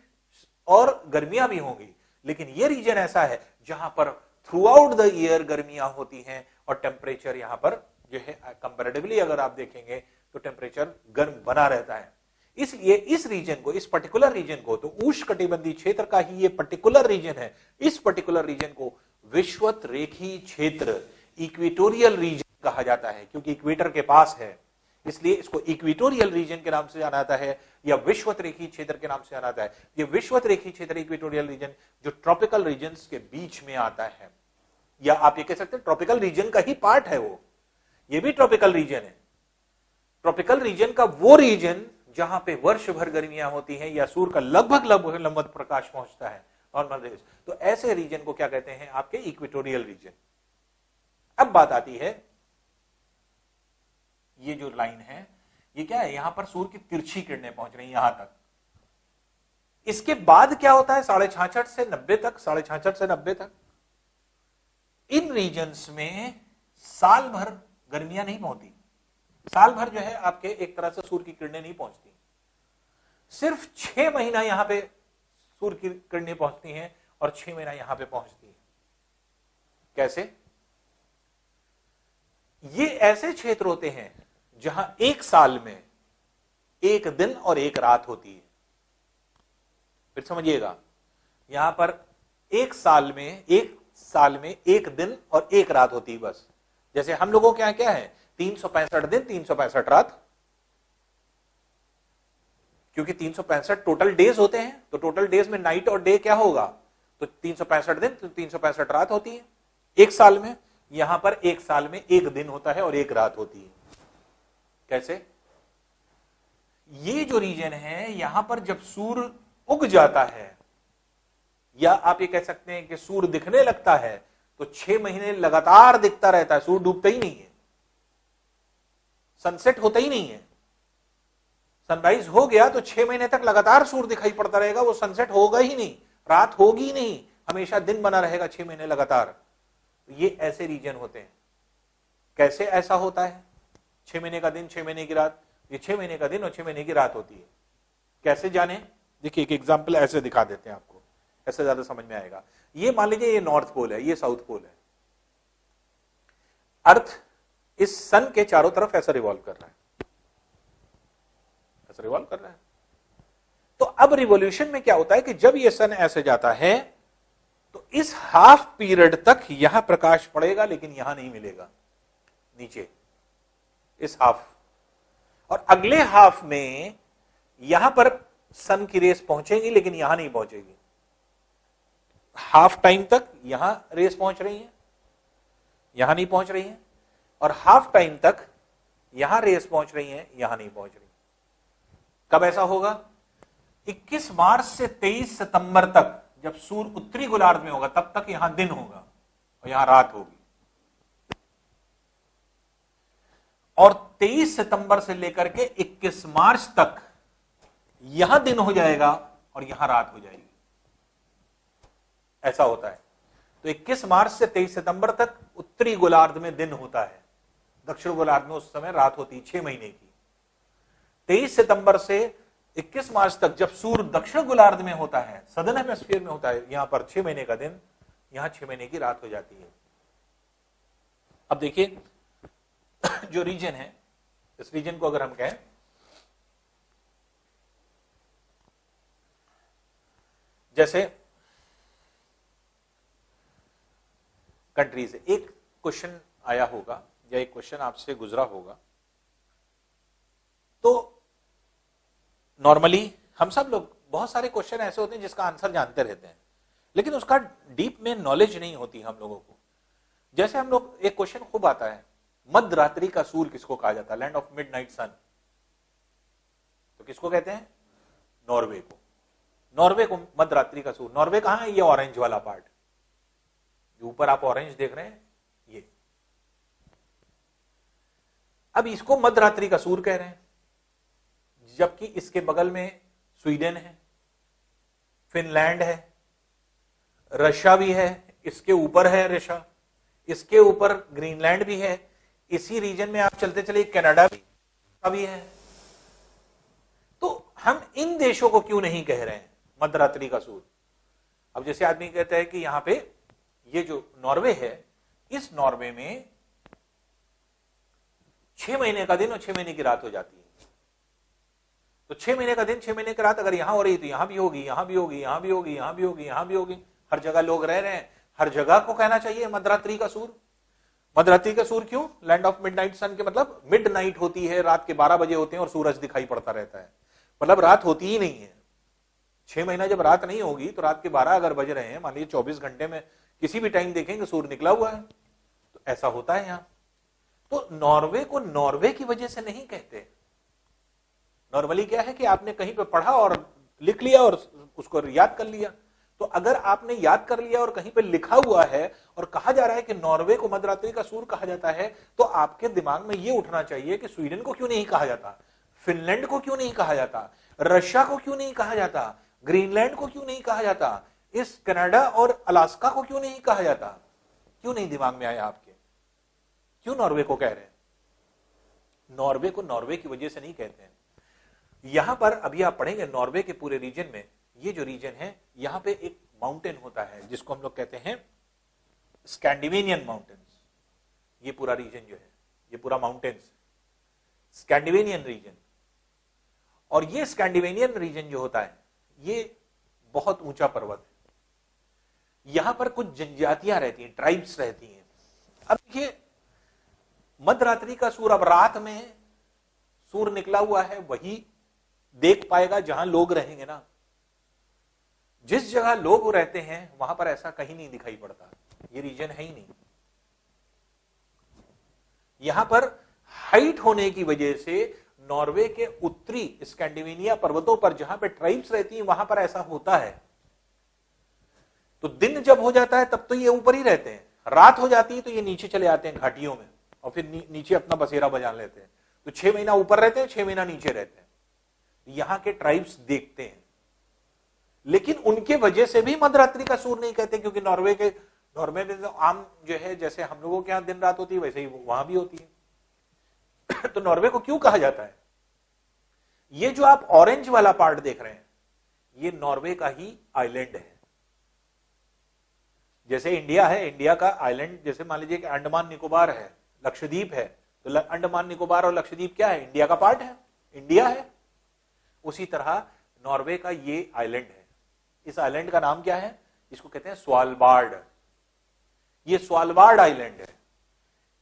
और गर्मियां भी होंगी। लेकिन ये रीजन ऐसा है जहां पर थ्रू आउट द ईयर गर्मियां होती हैं और टेम्परेचर यहां पर जो है कंपैरेटिवली अगर आप देखेंगे तो टेम्परेचर गर्म बना रहता है। इसलिए इस रीजन को, इस पर्टिकुलर रीजन को, तो उष्णकटिबंधीय क्षेत्र का ही ये पर्टिकुलर रीजन है, इस पर्टिकुलर रीजन को विषुवत रेखीय क्षेत्र, इक्वेटोरियल रीजन कहा जाता है क्योंकि इक्वेटर के पास है, इसलिए इसको इक्वेटोरियल रीजन के नाम से जाना जाता है या विषुवत रेखीय क्षेत्र के नाम से जाना जाता है। ये विषुवत रेखीय क्षेत्र, इक्वेटोरियल रीजन, जो ट्रॉपिकल रीजन्स के बीच में आता है, या आप ये कह सकते हैं ट्रॉपिकल रीजन का ही पार्ट है वो, ये भी ट्रॉपिकल रीजन है। ट्रॉपिकल रीजन का वो रीजन जहां पे वर्ष भर गर्मियां होती हैं या सूर्य का लगभग लंबवत प्रकाश पहुंचता है, नॉर्मल रेज, तो ऐसे रीजन को क्या कहते हैं आपके इक्वेटोरियल रीजन। अब बात आती है, ये जो लाइन है ये क्या है, यहां पर सूर्य की तिरछी किरणें पहुंच रही हैं यहां तक। इसके बाद क्या होता है 66.5 से 90 तक, 66.5 से 90 तक इन रीजन्स में साल भर गर्मियां नहीं पहुंचती, साल भर जो है आपके एक तरह से सूर्य की किरणें नहीं पहुंचती, सिर्फ 6 महीना यहां पे सूर्य की किरणें पहुंचती हैं और 6 महीना यहां पे पहुंचती है। कैसे? ये ऐसे क्षेत्र होते हैं जहां एक साल में एक दिन और एक रात होती है। फिर समझिएगा, यहां पर एक साल में एक दिन और एक रात होती है बस। जैसे हम लोगों के यहां क्या है, 365 दिन 365 रात, क्योंकि 365 टोटल डेज होते हैं, तो टोटल डेज में नाइट और डे क्या होगा, तो 365 दिन तो 365 रात होती है एक साल में। यहां पर एक साल में एक दिन होता है और एक रात होती है। कैसे? ये जो रीजन है यहां पर जब सूर्य उग जाता है, या आप ये कह सकते हैं कि सूर्य दिखने लगता है, तो 6 महीने लगातार दिखता रहता है, सूर्य डूबता ही नहीं है, सनसेट होता ही नहीं है। सनराइज हो गया तो 6 महीने तक लगातार सूर्य दिखाई पड़ता रहेगा, वो सनसेट होगा ही नहीं, रात होगी ही नहीं, हमेशा दिन बना रहेगा 6 महीने लगातार। ये ऐसे रीजन होते हैं। कैसे ऐसा होता है? 6 महीने का दिन 6 महीने की रात, ये 6 महीने का दिन और 6 महीने की रात होती है। कैसे जाने? देखिए एक एग्जाम्पल ऐसे दिखा देते हैं आपको, ऐसे ज्यादा समझ में आएगा। ये मान लीजिए ये नॉर्थ पोल है, ये साउथ पोल है। अर्थ इस सन के चारों तरफ ऐसा रिवॉल्व कर रहा है, ऐसा रिवॉल्व कर रहा है। तो अब रिवॉल्यूशन में क्या होता है कि जब ये सन ऐसे जाता है तो इस हाफ पीरियड तक यहां प्रकाश पड़ेगा, लेकिन यहां नहीं मिलेगा, नीचे इस हाफ, और अगले हाफ में यहां पर सन की रेस पहुंचेगी, लेकिन यहां नहीं पहुंचेगी। हाफ टाइम तक यहां रेस पहुंच रही है, यहां नहीं पहुंच रही है, और हाफ टाइम तक यहां रेस पहुंच रही है, यहां नहीं पहुंच रही। कब ऐसा होगा? 21 मार्च से 23 सितंबर तक जब सूर्य उत्तरी गोलार्ध में होगा, तब तक यहां दिन होगा और यहां रात होगी। और 23 सितंबर से लेकर के 21 मार्च तक यहां दिन हो जाएगा और यहां रात हो जाएगी। ऐसा होता है। तो 21 मार्च से 23 सितंबर तक उत्तरी गोलार्ध में दिन होता है, दक्षिण गोलार्ध में उस समय रात होती है 6 महीने की। 23 सितंबर से 21 मार्च तक जब सूर्य दक्षिण गोलार्ध में होता है, सदर्न हेमिस्फीयर में होता है, यहां पर 6 महीने का दिन, यहां 6 महीने की रात हो जाती है। अब देखिए जो रीजन है, इस रीजन को अगर हम कहें, जैसे कंट्रीज, एक क्वेश्चन आया होगा या एक क्वेश्चन आपसे गुजरा होगा, तो नॉर्मली हम सब लोग, बहुत सारे क्वेश्चन ऐसे होते हैं जिसका आंसर जानते रहते हैं, लेकिन उसका डीप में नॉलेज नहीं होती हम लोगों को। जैसे हम लोग, एक क्वेश्चन खूब आता है, मध्य रात्रि का सूर्य किसको कहा जाता है? लैंड ऑफ मिडनाइट सन। तो किसको कहते हैं? नॉर्वे को। नॉर्वे को मध्य रात्रि का सूर्य। नॉर्वे कहां है? ये ऑरेंज वाला पार्ट, जो ऊपर आप ऑरेंज देख रहे हैं, ये। अब इसको मध्य रात्रि का सूर्य कह रहे हैं, जबकि इसके बगल में स्वीडन है, फिनलैंड है, रशिया भी है, इसके ऊपर है रशिया, इसके ऊपर ग्रीनलैंड भी है, इसी रीजन में आप चलते चले कनाडा भी है। तो हम इन देशों को क्यों नहीं कह रहे हैं मध्य रात्रि का सूर्य? अब जैसे आदमी कहता है कि यहां पे ये जो नॉर्वे है, इस नॉर्वे में 6 महीने का दिन और 6 महीने की रात हो जाती है। तो 6 महीने का दिन 6 महीने की रात अगर यहां हो रही तो यहां भी होगी, यहां भी होगी, यहां भी होगी, यहां भी होगी, यहां भी होगी। हर जगह लोग रह रहे हैं, हर जगह को कहना चाहिए मध्यरात्रि का सूर्य। मध्यरात्रि का सूर्य क्यों? लैंड ऑफ मिडनाइट सन के मतलब मिडनाइट होती है, रात के 12 बजे होते हैं और सूरज दिखाई पड़ता रहता है, मतलब रात होती ही नहीं है। 6 महीना जब रात नहीं होगी तो रात के 12 अगर बज रहे हैं, मान लीजिए 24 घंटे में किसी भी टाइम देखेंगे सूर्य निकला हुआ है, तो ऐसा होता है यहां। तो नॉर्वे को नॉर्वे की वजह से नहीं कहते। नॉर्मली क्या है कि आपने कहीं पे पढ़ा और लिख लिया और उसको याद कर लिया। तो अगर आपने याद कर लिया और कहीं पे लिखा हुआ है और कहा जा रहा है कि नॉर्वे को मध्यरात्रि का सूर्य कहा जाता है, तो आपके दिमाग में यह उठना चाहिए कि स्वीडन को क्यों नहीं कहा जाता, फिनलैंड को क्यों नहीं कहा जाता, रशिया को क्यों नहीं कहा जाता, ग्रीनलैंड को क्यों नहीं कहा जाता, इस कनाडा और अलास्का को क्यों नहीं कहा जाता? क्यों नहीं दिमाग में आया आपके? क्यों नॉर्वे को कह रहे हैं? नॉर्वे को नॉर्वे की वजह से नहीं कहते हैं। यहां पर अभी आप पढ़ेंगे नॉर्वे के पूरे रीजन में, ये जो रीजन है यहां पे एक माउंटेन होता है जिसको हम लोग कहते हैं स्कैंडिनेवियन माउंटेन्स। ये पूरा रीजन जो है, ये पूरा माउंटेन्स स्कैंडिनेवियन रीजन। और ये स्कैंडिनेवियन रीजन जो होता है ये बहुत ऊंचा पर्वत है। यहां पर कुछ जनजातियां रहती हैं, ट्राइब्स रहती हैं। अब देखिए मध्यरात्रि का सूर्य, अब रात में सूर्य निकला हुआ है वही देख पाएगा जहां लोग रहेंगे ना। जिस जगह लोग रहते हैं वहां पर ऐसा कहीं नहीं दिखाई पड़ता, ये रीजन है ही नहीं। यहां पर हाइट होने की वजह से नॉर्वे के उत्तरी स्कैंडिनेविया पर्वतों पर जहां पे ट्राइब्स रहती हैं वहां पर ऐसा होता है। तो दिन जब हो जाता है तब तो ये ऊपर ही रहते हैं, रात हो जाती है तो ये नीचे चले आते हैं घाटियों में और फिर नीचे अपना बसेरा बजा लेते हैं। तो 6 महीना ऊपर रहते हैं, 6 महीना नीचे रहते हैं। यहां के ट्राइब्स देखते हैं, लेकिन उनके वजह से भी मध्यरात्रि का सूर्य नहीं कहते, क्योंकि नॉर्वे में तो आम जो है जैसे हम लोगों के यहां दिन रात होती है वैसे ही वहां भी होती है। तो नॉर्वे को क्यों कहा जाता है? ये जो आप ऑरेंज वाला पार्ट देख रहे हैं ये नॉर्वे का ही आइलैंड है। जैसे इंडिया है, इंडिया का आइलैंड, जैसे मान लीजिए कि अंडमान निकोबार है, लक्षद्वीप है, तो अंडमान निकोबार और लक्षद्वीप क्या है? इंडिया का पार्ट है, इंडिया है। उसी तरह नॉर्वे का ये आइलैंड है। इस आइलैंड का नाम क्या है? इसको कहते हैं स्वालबार्ड। ये स्वालबार्ड आइलैंड है।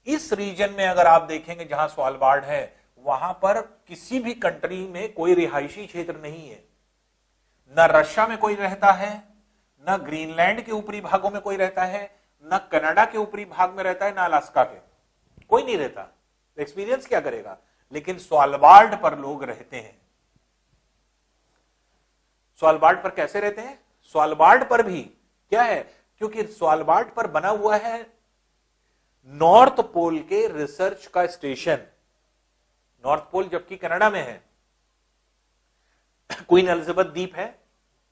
इस रीजन में अगर आप देखेंगे जहां स्वालबार्ड है वहां पर किसी भी कंट्री में कोई रिहायशी क्षेत्र नहीं है। न रशिया में कोई रहता है, न ग्रीनलैंड के ऊपरी भागों में कोई रहता है, न कनाडा के ऊपरी भाग में रहता है, न अलास्का के, कोई नहीं रहता। एक्सपीरियंस क्या करेगा? लेकिन स्वालबार्ड पर लोग रहते हैं। स्वालबार्ड पर कैसे रहते हैं? स्वालबार्ड पर भी क्या है, क्योंकि स्वालबार्ड पर बना हुआ है नॉर्थ पोल के रिसर्च का स्टेशन। नॉर्थ पोल जबकि कनाडा में है, क्वीन एलिजाबेथ द्वीप है,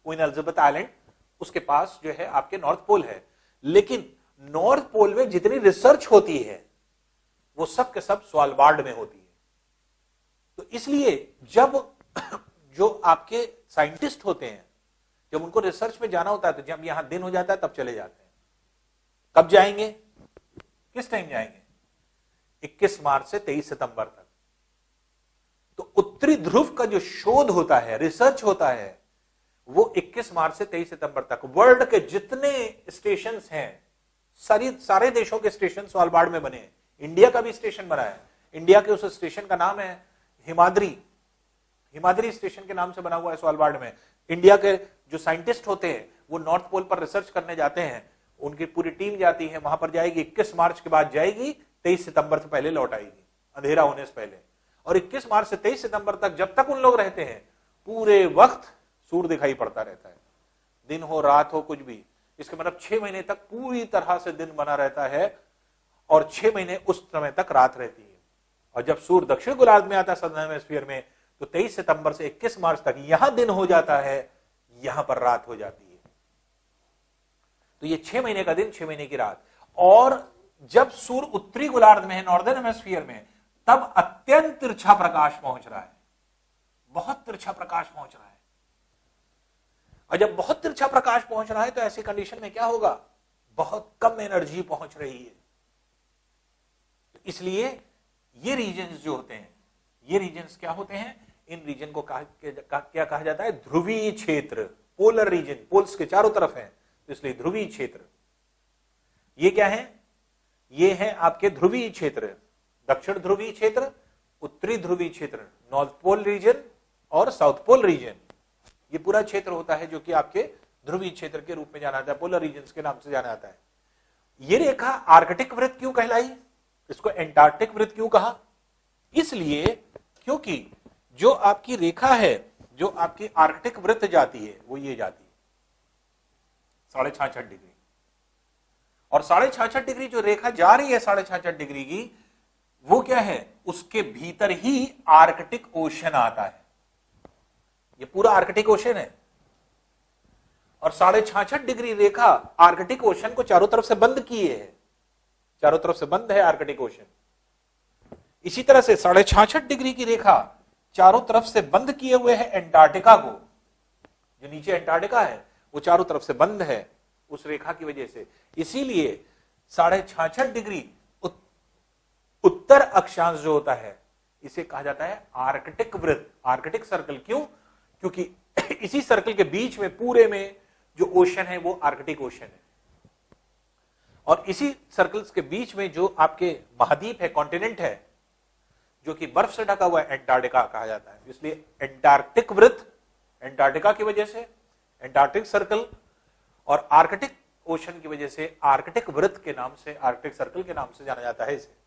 क्वीन एलिजाबेथ आइलैंड, उसके पास जो है आपके नॉर्थ पोल है। लेकिन नॉर्थ पोल में जितनी रिसर्च होती है वो सब के सब स्वालबार्ड में होती है। तो इसलिए जब जो आपके साइंटिस्ट होते हैं जब उनको रिसर्च में जाना होता है तो जब यहां दिन हो जाता है तब चले जाते हैं। कब जाएंगे? किस टाइम जाएंगे? 21 मार्च से 23 सितंबर तक। तो उत्तरी ध्रुव का जो शोध होता है, रिसर्च होता है, वो 21 मार्च से 23 सितंबर तक। वर्ल्ड के जितने स्टेशन हैं, सारे देशों के स्टेशन स्वालबार्ड में बने हैं। इंडिया का भी स्टेशन बना है। इंडिया के उस स्टेशन का नाम है हिमाद्री। हिमाद्री स्टेशन के नाम से बना हुआ है स्वालबार्ड में। इंडिया के जो साइंटिस्ट होते हैं वो नॉर्थ पोल पर रिसर्च करने जाते हैं, उनकी पूरी टीम जाती है, वहां पर जाएगी, 21 मार्च के बाद जाएगी, 23 सितंबर से पहले लौट आएगी, अंधेरा होने से पहले। और 21 मार्च से 23 सितंबर तक जब तक उन लोग रहते हैं पूरे वक्त सूर्य दिखाई पड़ता रहता है, दिन हो रात हो कुछ भी। इसके मतलब 6 महीने तक पूरी तरह से दिन बना रहता है और 6 महीने उस समय तक रात रहती है। और जब सूर्य दक्षिण गोलार्ध में आता है सदर्न हेमिस्फीयर में, तो 23 सितंबर से 21 मार्च तक यहां दिन हो जाता है, यहां पर रात हो जाती है। तो ये 6 महीने का दिन, 6 महीने की रात। और जब सूर्य उत्तरी गोलार्ध में है, नॉर्दर्न हेमिस्फीयर में, तब अत्यंत तिरछा प्रकाश पहुंच रहा है, बहुत तिरछा प्रकाश पहुंच रहा है। और जब बहुत तिरछा प्रकाश पहुंच रहा है तो ऐसी कंडीशन में क्या होगा? बहुत कम एनर्जी पहुंच रही है। इसलिए ये रीजन्स जो होते हैं, ये रीजन्स क्या होते हैं? इन रीजन को क्या कहा जाता है? ध्रुवीय क्षेत्र, पोलर रीजन। पोल्स के चारों तरफ है तो इसलिए ध्रुवीय क्षेत्र। ये क्या है? ये है आपके ध्रुवीय क्षेत्र, दक्षिण ध्रुवीय क्षेत्र, उत्तरी ध्रुवीय क्षेत्र, नॉर्थ पोल रीजन और साउथ पोल रीजन। ये पूरा क्षेत्र होता है जो कि आपके ध्रुवीय क्षेत्र के रूप में जाना जाता है, पोलर रीजन के नाम से जाना जाता है। ये रेखा आर्कटिक वृत्त क्यों कहलाई, इसको एंटार्क्टिक वृत्त क्यों कहा? इसलिए क्योंकि जो आपकी रेखा है, जो आपकी आर्कटिक वृत्त जाती है, वो ये जाती है 66.5 डिग्री। और 66.5 डिग्री जो रेखा जा रही है 66.5 डिग्री की, वो क्या है, उसके भीतर ही आर्कटिक ओशन आता है। ये पूरा आर्कटिक ओशन है और 66.5 डिग्री रेखा आर्कटिक ओशन को चारों तरफ से बंद किए है, चारों तरफ से बंद है आर्कटिक ओशन। इसी तरह से 66.5 डिग्री की रेखा चारों तरफ से बंद किए हुए है एंटार्क्टिका को। जो नीचे एंटार्क्टिका है वो चारों तरफ से बंद है उस रेखा की वजह से। इसीलिए 66.5 डिग्री उत्तर अक्षांश जो होता है इसे कहा जाता है आर्कटिक वृत्त, आर्कटिक सर्कल। क्यों? क्योंकि इसी सर्कल के बीच में पूरे में जो ओशन है वो आर्कटिक ओशन है, और इसी सर्कल्स के बीच में जो आपके महाद्वीप है, कॉन्टिनेंट है, जो कि बर्फ से ढका हुआ है, एंटार्क्टिका कहा जाता है। इसलिए एंटार्क्टिक वृत्त एंटार्क्टिका की वजह से, एंटार्क्टिक सर्कल, और आर्कटिक ओशन की वजह से आर्कटिक वृत्त के नाम से, आर्कटिक सर्कल के नाम से जाना जाता है इसे।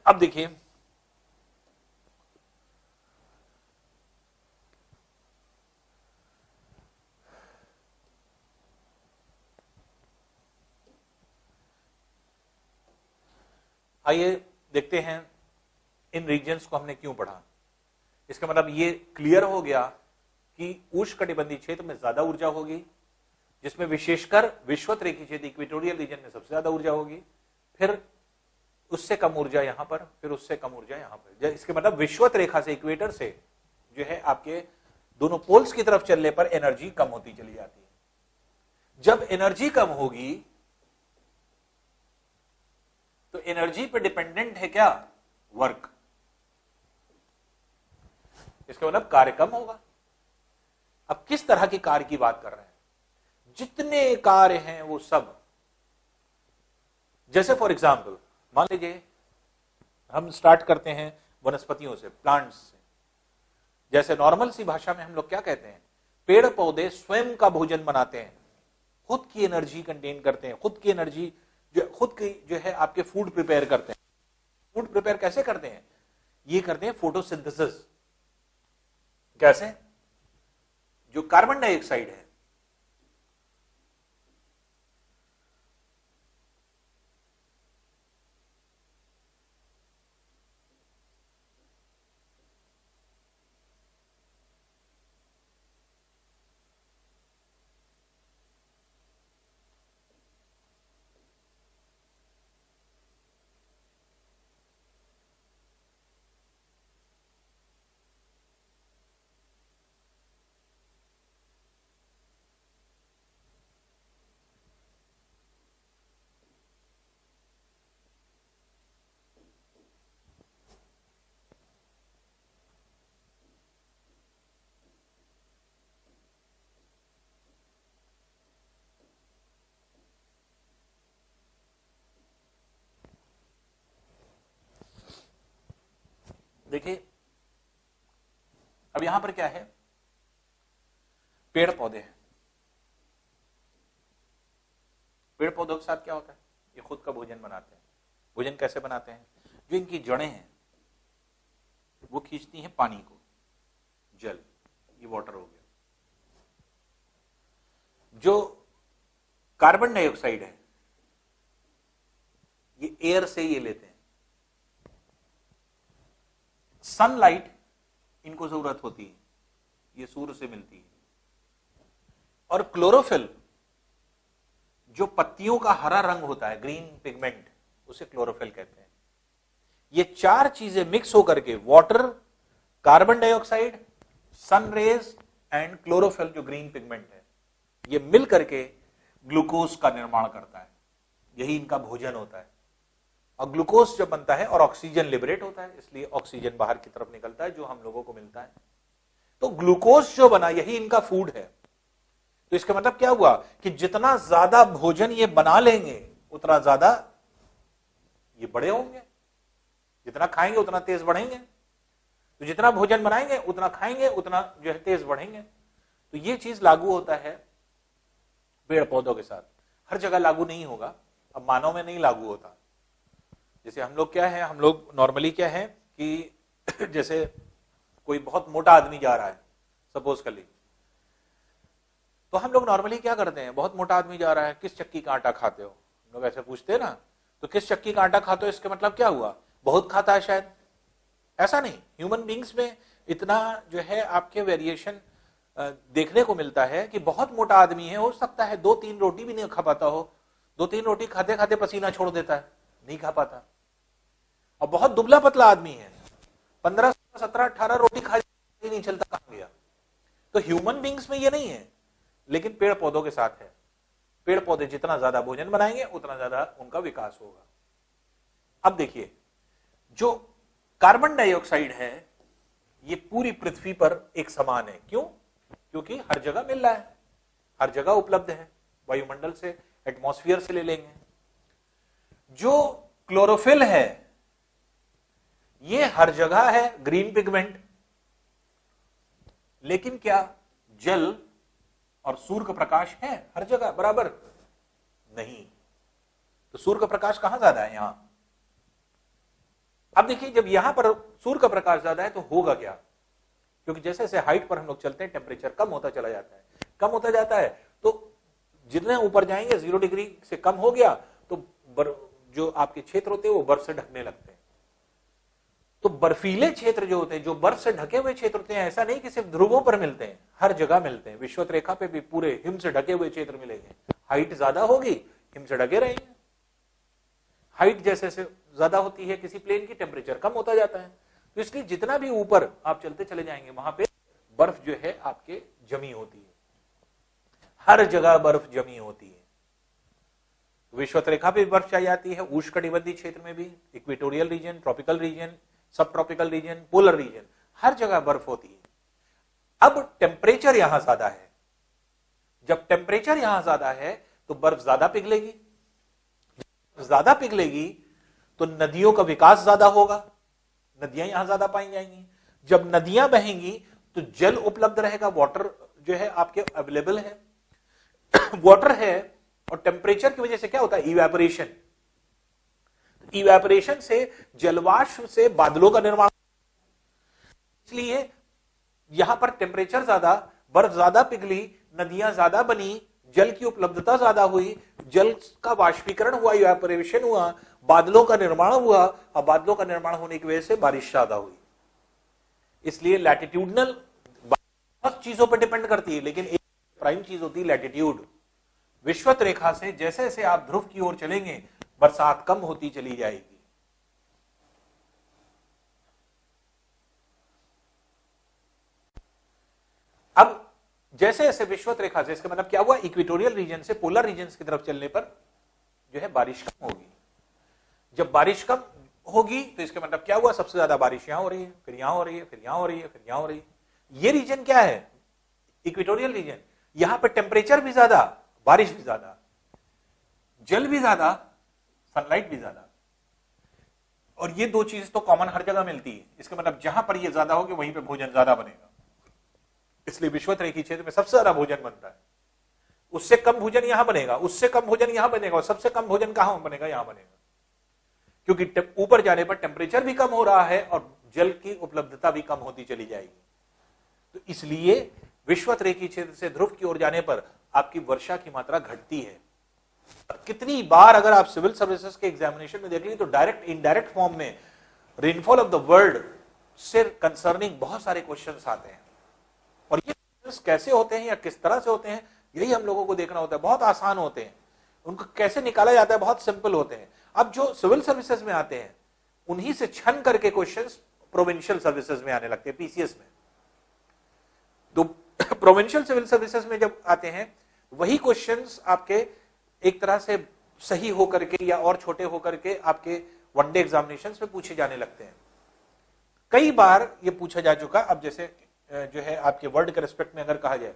अब देखिए आइए देखते हैं इन रीजन्स को हमने क्यों पढ़ा। इसका मतलब ये क्लियर हो गया कि उष्णकटिबंधीय क्षेत्र में ज्यादा ऊर्जा होगी, जिसमें विशेषकर विषुवत रेखीय क्षेत्र इक्वेटोरियल रीजन में सबसे ज्यादा ऊर्जा होगी, फिर उससे कम ऊर्जा यहां पर, फिर उससे कम ऊर्जा यहां पर। इसके मतलब विषुवत रेखा से, इक्वेटर से जो है आपके दोनों पोल्स की तरफ चलने पर एनर्जी कम होती चली जाती है। जब एनर्जी कम होगी तो एनर्जी पे डिपेंडेंट है क्या? वर्क। इसका मतलब कार्य कम होगा। अब किस तरह के कार्य की बात कर रहे हैं? जितने कार्य हैं वो सब, जैसे फॉर एग्जाम्पल मान लीजिए हम स्टार्ट करते हैं वनस्पतियों से, प्लांट्स से। जैसे नॉर्मल सी भाषा में हम लोग क्या कहते हैं, पेड़ पौधे स्वयं का भोजन बनाते हैं, खुद की एनर्जी कंटेन करते हैं, खुद की एनर्जी खुद की जो है आपके फूड प्रिपेयर करते हैं। फूड प्रिपेयर कैसे करते हैं? ये करते हैं फोटोसिंथेसिस। कैसे? जो कार्बन डाइऑक्साइड है देखिए अब यहां पर क्या है, पेड़ पौधे हैं। पेड़ पौधों के साथ क्या होता है, ये खुद का भोजन बनाते हैं। भोजन कैसे बनाते हैं? जो इनकी जड़ें हैं वो खींचती हैं पानी को, जल, ये वाटर हो गया। जो कार्बन डाइऑक्साइड है ये एयर से ये लेते हैं। सनलाइट इनको जरूरत होती है, ये सूर्य से मिलती है। और क्लोरोफिल, जो पत्तियों का हरा रंग होता है, ग्रीन पिगमेंट, उसे क्लोरोफिल कहते हैं। ये चार चीजें मिक्स होकर के water, carbon dioxide, sun rays and chlorophyll जो ग्रीन पिगमेंट है, ये मिल करके ग्लूकोज का निर्माण करता है। यही इनका भोजन होता है। और ग्लूकोज जब बनता है और ऑक्सीजन लिबरेट होता है, इसलिए ऑक्सीजन बाहर की तरफ निकलता है जो हम लोगों को मिलता है। तो ग्लूकोज जो बना यही इनका फूड है। तो इसका मतलब क्या हुआ कि जितना ज्यादा भोजन ये बना लेंगे उतना ज्यादा ये बड़े होंगे, जितना खाएंगे उतना तेज बढ़ेंगे, तो जितना भोजन बनाएंगे उतना खाएंगे, उतना जो है तेज बढ़ेंगे। तो ये चीज लागू होता है पेड़ पौधों के साथ, हर जगह लागू नहीं होगा। अब मानव में नहीं लागू होता। जैसे हम लोग क्या है, हम लोग नॉर्मली क्या है कि जैसे कोई बहुत मोटा आदमी जा रहा है सपोज कर लीजिए, तो हम लोग नॉर्मली क्या करते हैं, बहुत मोटा आदमी जा रहा है, किस चक्की का आटा खाते हो, लोग ऐसे पूछते हैं ना, तो किस चक्की का आटा खाते हो, इसके मतलब क्या हुआ, बहुत खाता है शायद। ऐसा नहीं, ह्यूमन बींग्स में इतना जो है आपके वेरिएशन देखने को मिलता है कि बहुत मोटा आदमी है, हो सकता है 2-3 रोटी भी नहीं खा पाता हो, 2-3 रोटी खाते खाते पसीना छोड़ देता है, नहीं खा पाता। और बहुत दुबला पतला आदमी है, 15, 17, 18 रोटी खा नहीं चलता, कहां गया। तो ह्यूमन बींग्स में ये नहीं है, लेकिन पेड़ पौधों के साथ है। पेड़ पौधे जितना ज्यादा भोजन बनाएंगे उतना ज्यादा उनका विकास होगा। अब देखिए, जो कार्बन डाइऑक्साइड है ये पूरी पृथ्वी पर एक समान है। क्यों? क्योंकि हर जगह मिल रहा है, हर जगह उपलब्ध है, वायुमंडल से, एटमॉस्फेयर से ले लेंगे। जो क्लोरोफिल है ये हर जगह है, ग्रीन पिगमेंट, लेकिन क्या जल और सूर्य का प्रकाश है हर जगह बराबर? नहीं। तो सूर्य का प्रकाश कहां ज्यादा है? यहां। अब देखिए, जब यहां पर सूर्य का प्रकाश ज्यादा है तो होगा क्या, क्योंकि जैसे जैसे हाइट पर हम लोग चलते हैं टेम्परेचर कम होता चला जाता है, कम होता जाता है, तो जितने ऊपर जाएंगे 0 डिग्री से कम हो गया तो जो आपके क्षेत्र होते हैं वो बर्फ से ढकने लगते हैं। तो बर्फीले क्षेत्र जो होते हैं, जो बर्फ से ढके हुए क्षेत्र होते हैं, ऐसा नहीं कि सिर्फ ध्रुवों पर मिलते हैं, हर जगह मिलते हैं। विषुवत रेखा पे भी पूरे हिम से ढके हुए क्षेत्र मिलेंगे। हाइट ज्यादा होगी, हिम से ढके रहेंगे। हाइट जैसे जैसे ज्यादा होती है किसी प्लेन की, टेम्परेचर कम होता जाता है। तो इसलिए जितना भी ऊपर आप चलते चले जाएंगे वहां पे बर्फ जो है आपके जमी होती है, हर जगह बर्फ जमी होती है। विषुवत रेखा पे बर्फ चाहिए जाती है, उष्णकटिबंधीय क्षेत्र में भी, इक्वेटोरियल रीजन, ट्रॉपिकल रीजन, सब ट्रॉपिकल रीजन, पोलर रीजन, हर जगह बर्फ होती है। अब टेम्परेचर यहां ज्यादा है, जब टेम्परेचर यहां ज्यादा है तो बर्फ ज्यादा पिघलेगी, ज्यादा पिघलेगी तो नदियों का विकास ज्यादा होगा, नदियां यहां ज्यादा पाई जाएंगी। जब नदियां बहेंगी तो जल उपलब्ध रहेगा, वाटर जो है आपके अवेलेबल है, वाटर है। और टेम्परेचर की वजह से क्या होता है, इवेपोरेशन, इवेपोरेशन से जलवाष्प से बादलों का निर्माण, इसलिए यहां पर टेम्परेचर ज्यादा, बर्फ ज्यादा पिघली, नदियां ज्यादा बनी, जल की उपलब्धता ज्यादा हुई, जल का वाष्पीकरण हुआ, इवेपोरेशन हुआ, बादलों का निर्माण हुआ, और बादलों का निर्माण होने की वजह से बारिश ज्यादा हुई। इसलिए लैटिट्यूडनल बहुत चीजों पर डिपेंड करती है, लेकिन एक प्राइम चीज होती है लैटिट्यूड। विषुवत रेखा से जैसे जैसे आप ध्रुव की ओर चलेंगे बरसात कम होती चली जाएगी। अब जैसे जैसे विषुवत रेखा से, इसका मतलब क्या हुआ, इक्वेटोरियल रीजन से पोलर रीजन की तरफ चलने पर जो है बारिश कम होगी। जब बारिश कम होगी तो इसका मतलब क्या हुआ, सबसे ज्यादा बारिश यहां हो रही है, फिर यहां हो रही है, फिर यहां हो रही है, फिर यहां हो रही है। ये रीजन क्या है, इक्वेटोरियल रीजन। यहां पर टेम्परेचर भी ज्यादा, बारिश भी ज्यादा, जल भी ज्यादा, सनलाइट भी ज्यादा। और ये दो चीज तो कॉमन हर जगह मिलती है। इसका मतलब जहां पर ये ज्यादा होगी वहीं पे भोजन ज्यादा बनेगा। इसलिए विषुवत रेखीय क्षेत्र में सबसे ज्यादा भोजन बनता है, उससे कम भोजन यहां बनेगा, उससे कम भोजन यहां बनेगा, और सबसे कम भोजन कहां बनेगा, यहां बनेगा। क्योंकि ऊपर जाने पर टेम्परेचर भी कम हो रहा है और जल की उपलब्धता भी कम होती चली जाएगी। तो इसलिए विषुवत रेखीय क्षेत्र से ध्रुव की ओर जाने पर आपकी वर्षा की मात्रा घटती है। कितनी बार अगर आप सिविल सर्विसेज के एग्जामिनेशन में देख लीजिए तो डायरेक्ट इनडायरेक्ट फॉर्म में रेनफॉल ऑफ द वर्ल्ड से कंसर्निंग बहुत सारे क्वेश्चंस आते हैं। और ये क्वेश्चंस कैसे होते हैं या किस तरह से होते हैं, यही हम लोगों को देखना होता है। बहुत आसान होते हैं, उनको कैसे निकाला जाता है, बहुत सिंपल होते हैं। अब जो सिविल सर्विसेज में आते हैं उन्हीं से छन करके क्वेश्चंस प्रोविंशियल सर्विसेज में आने लगते हैं, पीसीएस में। तो प्रोविंशियल सिविल सर्विसेज में जब आते हैं वही क्वेश्चंस आपके एक तरह से सही होकर के या और छोटे होकर के आपके वनडे एग्जामिनेशंस में पूछे जाने लगते हैं। कई बार ये पूछा जा चुका। अब जैसे जो है आपके वर्ल्ड के रिस्पेक्ट में अगर कहा जाए,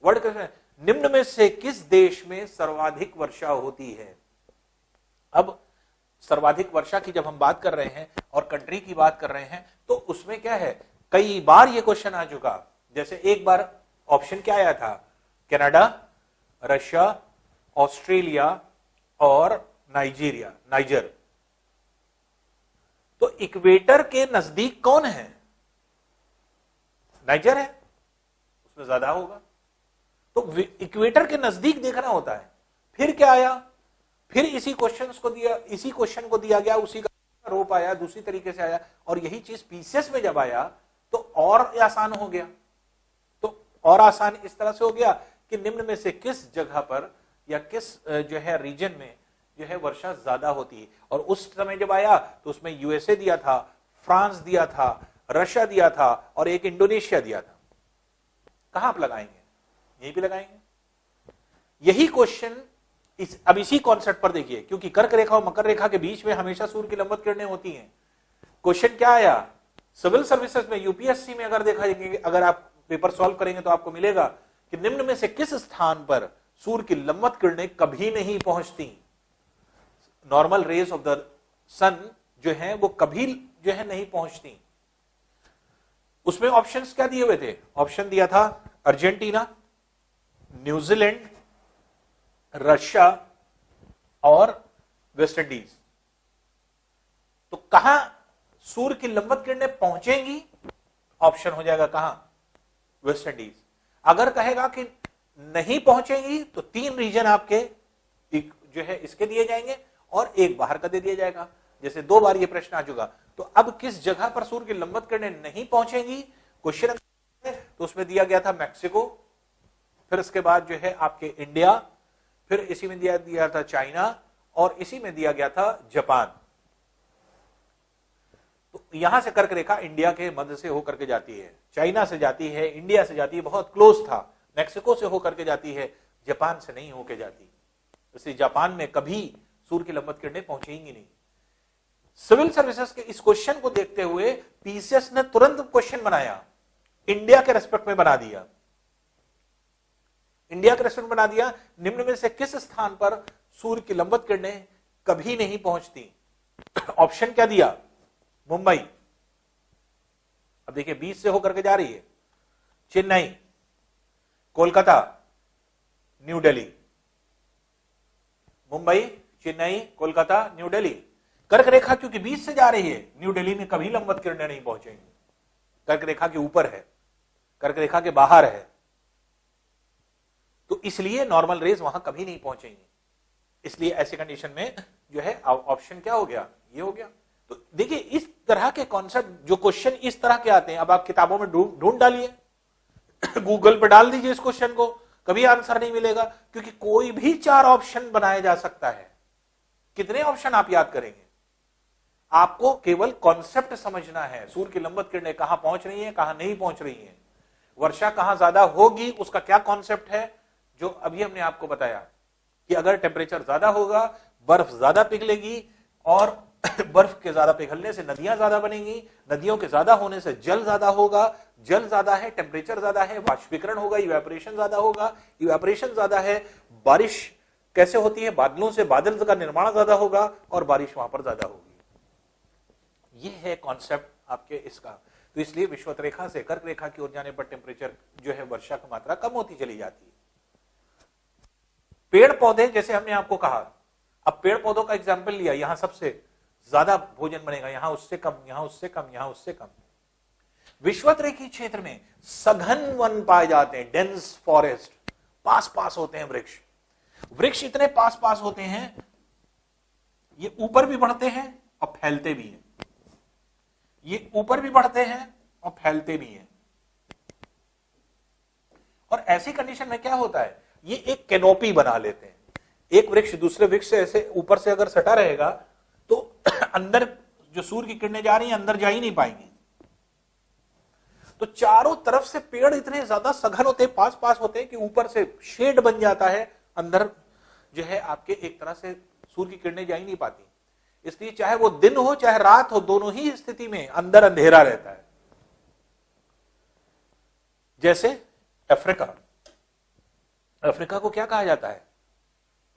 वर्ल्ड के निम्न में से किस देश में सर्वाधिक वर्षा होती है। अब सर्वाधिक वर्षा की जब हम बात कर रहे हैं और कंट्री की बात कर रहे हैं, तो उसमें क्या है, कई बार ये क्वेश्चन आ चुका। जैसे एक बार ऑप्शन क्या आया था, कनाडा, रशिया, ऑस्ट्रेलिया और नाइजर। तो इक्वेटर के नजदीक कौन है? नाइजर है, उसमें ज्यादा होगा। तो इक्वेटर के नजदीक देखना होता है। फिर क्या आया, फिर इसी क्वेश्चन को दिया गया, उसी का रूप आया, दूसरी तरीके से आया, और यही चीज पीसीएस में जब आया तो और आसान हो गया। तो और आसान इस तरह से हो गया कि निम्न में से किस जगह पर या किस जो है रीजन में जो है वर्षा ज्यादा होती है। और उस समय जब आया तो उसमें यूएसए दिया था, फ्रांस दिया था, रशिया दिया था और एक इंडोनेशिया दिया था। कहां आप लगाएंगे? यहीं पे लगाएंगे। यही क्वेश्चन अब इसी कॉन्सेप्ट पर देखिए, क्योंकि कर्क रेखा और मकर रेखा के बीच में हमेशा सूर्य की लंबवत किरणें होती हैं। क्वेश्चन क्या आया सिविल सर्विसेज में, यूपीएससी में अगर देखा जाएंगे, अगर आप पेपर सॉल्व करेंगे तो आपको मिलेगा कि निम्न में से किस स्थान पर सूर्य की लंबवत किरणें कभी नहीं पहुंचती। नॉर्मल रेज ऑफ द सन जो है वो कभी जो है नहीं पहुंचती। उसमें ऑप्शंस क्या दिए हुए थे? ऑप्शन दिया था अर्जेंटीना, न्यूजीलैंड, रशिया और वेस्ट इंडीज। तो कहां सूर्य की लंबवत किरणें पहुंचेंगी? ऑप्शन हो जाएगा कहां? West Indies. अगर कहेगा कि नहीं पहुंचेंगी तो 3 रीजन आपके जो है इसके दिए जाएंगे और एक बाहर का दे दिया जाएगा। जैसे 2 बार ये प्रश्न आ चुका। तो अब किस जगह पर सूर्य की लंबवत किरणें नहीं पहुंचेंगी क्वेश्चन, तो उसमें दिया गया था मैक्सिको, फिर उसके बाद जो है आपके इंडिया, फिर इसी में दिया था चाइना और इसी में दिया गया था जापान। तो यहां से कर्क रेखा इंडिया के मध्य से होकर के जाती है, चाइना से जाती है, इंडिया से जाती है, बहुत क्लोज था, मैक्सिको से होकर के जाती है, जापान से नहीं होकर जाती। इसलिए जापान में कभी सूर्य की लंबवत किरणें पहुंचेंगी नहीं। सिविल सर्विसेज के इस क्वेश्चन को देखते हुए पीसीएस ने तुरंत क्वेश्चन बनाया, इंडिया के रेस्पेक्ट में बना दिया। इंडिया के रेस्पेक्ट में बना दिया, निम्न में से किस स्थान पर सूर्य की लंबवत किरणें कभी नहीं पहुंचती। ऑप्शन क्या दिया? मुंबई। अब देखिए 20 से होकर के जा रही है, चेन्नई, कोलकाता, न्यू दिल्ली। मुंबई, चेन्नई, कोलकाता, न्यू दिल्ली। कर्क रेखा क्योंकि 20 से जा रही है, न्यू दिल्ली में कभी लंबवत किरणें नहीं पहुंचेंगी। कर्क रेखा के ऊपर है, कर्क रेखा के बाहर है, तो इसलिए नॉर्मल रेज वहां कभी नहीं पहुंचेंगी। इसलिए ऐसे कंडीशन में जो है ऑप्शन क्या हो गया? ये हो गया। तो देखिए इस तरह के कॉन्सेप्ट, जो क्वेश्चन इस तरह के आते हैं, अब आप किताबों में ढूंढ डालिए, गूगल पे डाल दीजिए इस क्वेश्चन को, कभी आंसर नहीं मिलेगा, क्योंकि कोई भी 4 ऑप्शन बनाया जा सकता है। कितने ऑप्शन आप याद करेंगे? आपको केवल कॉन्सेप्ट समझना है, सूर्य की लंबवत किरणें कहां पहुंच रही है, कहां नहीं पहुंच रही है, वर्षा कहां ज्यादा होगी, उसका क्या कॉन्सेप्ट है, जो अभी हमने आपको बताया कि अगर टेम्परेचर ज्यादा होगा, बर्फ ज्यादा पिघलेगी और बर्फ के ज्यादा पिघलने से नदियां ज्यादा बनेंगी, नदियों के ज्यादा होने से जल ज्यादा होगा, जल ज्यादा है, टेम्परेचर ज्यादा है, वाष्पीकरण होगा, इवेपोरेशन ज्यादा होगा, इवेपोरेशन ज्यादा है, बारिश कैसे होती है, बादलों से बादल का निर्माण ज्यादा होगा और बारिश वहां पर ज्यादा होगी। ये है कॉन्सेप्ट आपके इसका। तो इसलिए विषुवत रेखा से कर्क रेखा की ओर जाने पर टेम्परेचर जो है, वर्षा की मात्रा कम होती चली जाती है। पेड़ पौधे, जैसे हमने आपको कहा, अब पेड़ पौधों का एग्जाम्पल लिया, यहां सबसे ज्यादा भोजन बनेगा, यहां उससे कम, यहां उससे कम, यहां उससे कम। विषुवत रेखीय क्षेत्र में सघन वन पाए जाते हैं, डेंस फॉरेस्ट, पास पास होते हैं वृक्ष। वृक्ष इतने पास पास होते हैं, ये ऊपर भी बढ़ते हैं और फैलते भी हैं, ये ऊपर भी बढ़ते हैं और फैलते भी हैं। और ऐसी कंडीशन में क्या होता है, ये एक कैनोपी बना लेते हैं। एक वृक्ष दूसरे वृक्ष से ऐसे ऊपर से अगर सटा रहेगा तो अंदर जो सूर्य की किरणें जा रही हैं अंदर जा ही नहीं पाएंगी। तो चारों तरफ से पेड़ इतने ज्यादा सघन होते हैं, पास पास होते हैं कि ऊपर से शेड बन जाता है, अंदर जो है आपके एक तरह से सूर्य की किरणें जा ही नहीं पाती। इसलिए चाहे वो दिन हो चाहे रात हो, दोनों ही स्थिति में अंदर अंधेरा रहता है। जैसे अफ्रीका, अफ्रीका को क्या कहा जाता है?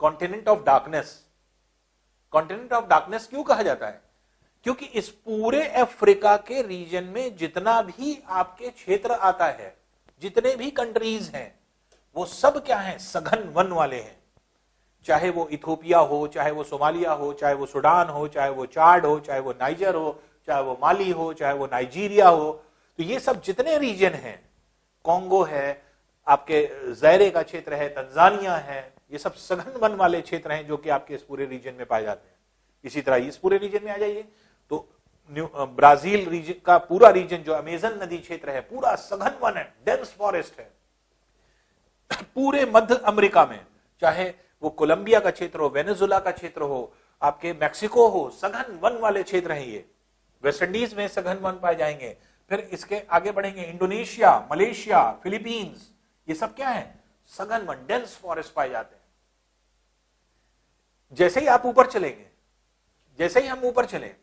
Continent of darkness. Continent of darkness क्यों कहा जाता है? क्योंकि इस पूरे अफ्रीका के रीजन में जितना भी आपके क्षेत्र आता है, जितने भी कंट्रीज हैं, वो सब क्या है? सघन वन वाले हैं। चाहे वो इथोपिया हो, चाहे वो सोमालिया हो, चाहे वो सूडान हो, चाहे वो चाड हो, चाहे वो नाइजर हो, चाहे वो माली हो, चाहे वो नाइजीरिया हो, तो ये सब जितने रीजन हैं, कॉन्गो है, आपके ज़ैरे का क्षेत्र है, तंजानिया है, ये सब सघन वन वाले क्षेत्र हैं जो कि आपके इस पूरे रीजन में पाए जाते हैं। इसी तरह इस पूरे रीजन में आ जाइए तो ब्राजील रीजन का पूरा रीजन जो अमेजन नदी क्षेत्र है, पूरा सघन वन है, डेंस फॉरेस्ट है। पूरे मध्य अमेरिका में, चाहे वो कोलंबिया का क्षेत्र हो, वेनेजुला का क्षेत्र हो, आपके मैक्सिको हो, सघन वन वाले क्षेत्र हैं ये। वेस्ट इंडीज में सघन वन पाए जाएंगे। फिर इसके आगे बढ़ेंगे, इंडोनेशिया, मलेशिया, फिलीपींस, ये सब क्या है? सघन वन, डेंस फॉरेस्ट पाए जाते हैं। जैसे ही आप ऊपर चलेंगे, जैसे ही हम ऊपर चले,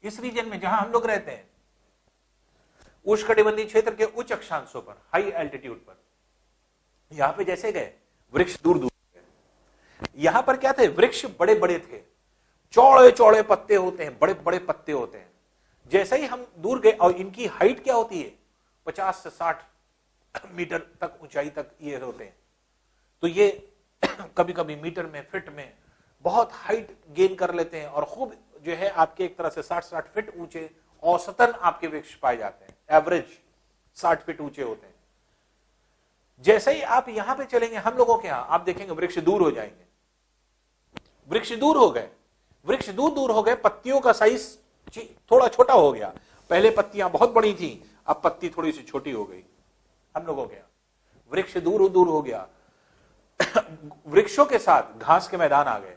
इस रीजन में जहां हम लोग रहते हैं, उष्णकटिबंधीय क्षेत्र के उच्च अक्षांशों पर, हाई एल्टीट्यूड पर, यहां पे जैसे गए वृक्ष दूर दूर गए। यहां पर क्या थे? वृक्ष बड़े बड़े थे, चौड़े चौड़े पत्ते होते हैं, बड़े बड़े पत्ते होते हैं। जैसे ही हम दूर गए, और इनकी हाइट क्या होती है? 50 से 60 मीटर तक ऊंचाई तक ये होते हैं। तो ये कभी कभी मीटर में, फीट में बहुत हाइट गेन कर लेते हैं, और खूब जो है आपके एक तरह से 60-60 फीट ऊंचे औसतन आपके वृक्ष पाए जाते हैं। एवरेज 60 फीट ऊंचे होते हैं। जैसे ही आप यहां पे चलेंगे, हम लोगों के यहां आप देखेंगे वृक्ष दूर हो जाएंगे। वृक्ष दूर हो गए, वृक्ष दूर दूर हो गए, पत्तियों का साइज थोड़ा छोटा हो गया। पहले पत्तियां बहुत बड़ी थी, अब पत्ती थोड़ी सी छोटी हो गई। हम लोगों के यहां वृक्ष दूर दूर हो गया। वृक्षों के साथ घास के मैदान आ गए।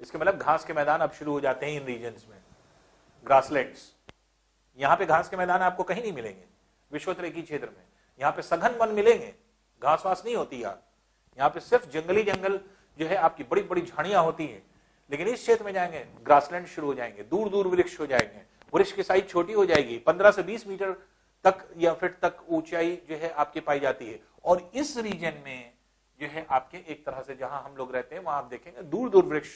इसके मतलब घास के मैदान अब शुरू हो जाते हैं इन रीजन्स में, ग्रासलैंड्स। यहां पे घास के मैदान आपको कहीं नहीं मिलेंगे विश्वोत्तरी क्षेत्र में। यहां पे सघन वन मिलेंगे, घास वास नहीं होती यार। यहां पे सिर्फ जंगली जंगल जो है, आपकी बड़ी बड़ी झाड़ियां होती हैं। लेकिन इस क्षेत्र में जाएंगे, ग्रासलैंड शुरू हो जाएंगे, दूर दूर वृक्ष हो जाएंगे। वृक्ष की साइज छोटी हो जाएगी, 15 से 20 मीटर तक या फीट तक ऊंचाई जो है आपकी पाई जाती है। और इस रीजन में जो है आपके एक तरह से जहां हम लोग रहते हैं, वहां आप देखेंगे दूर दूर वृक्ष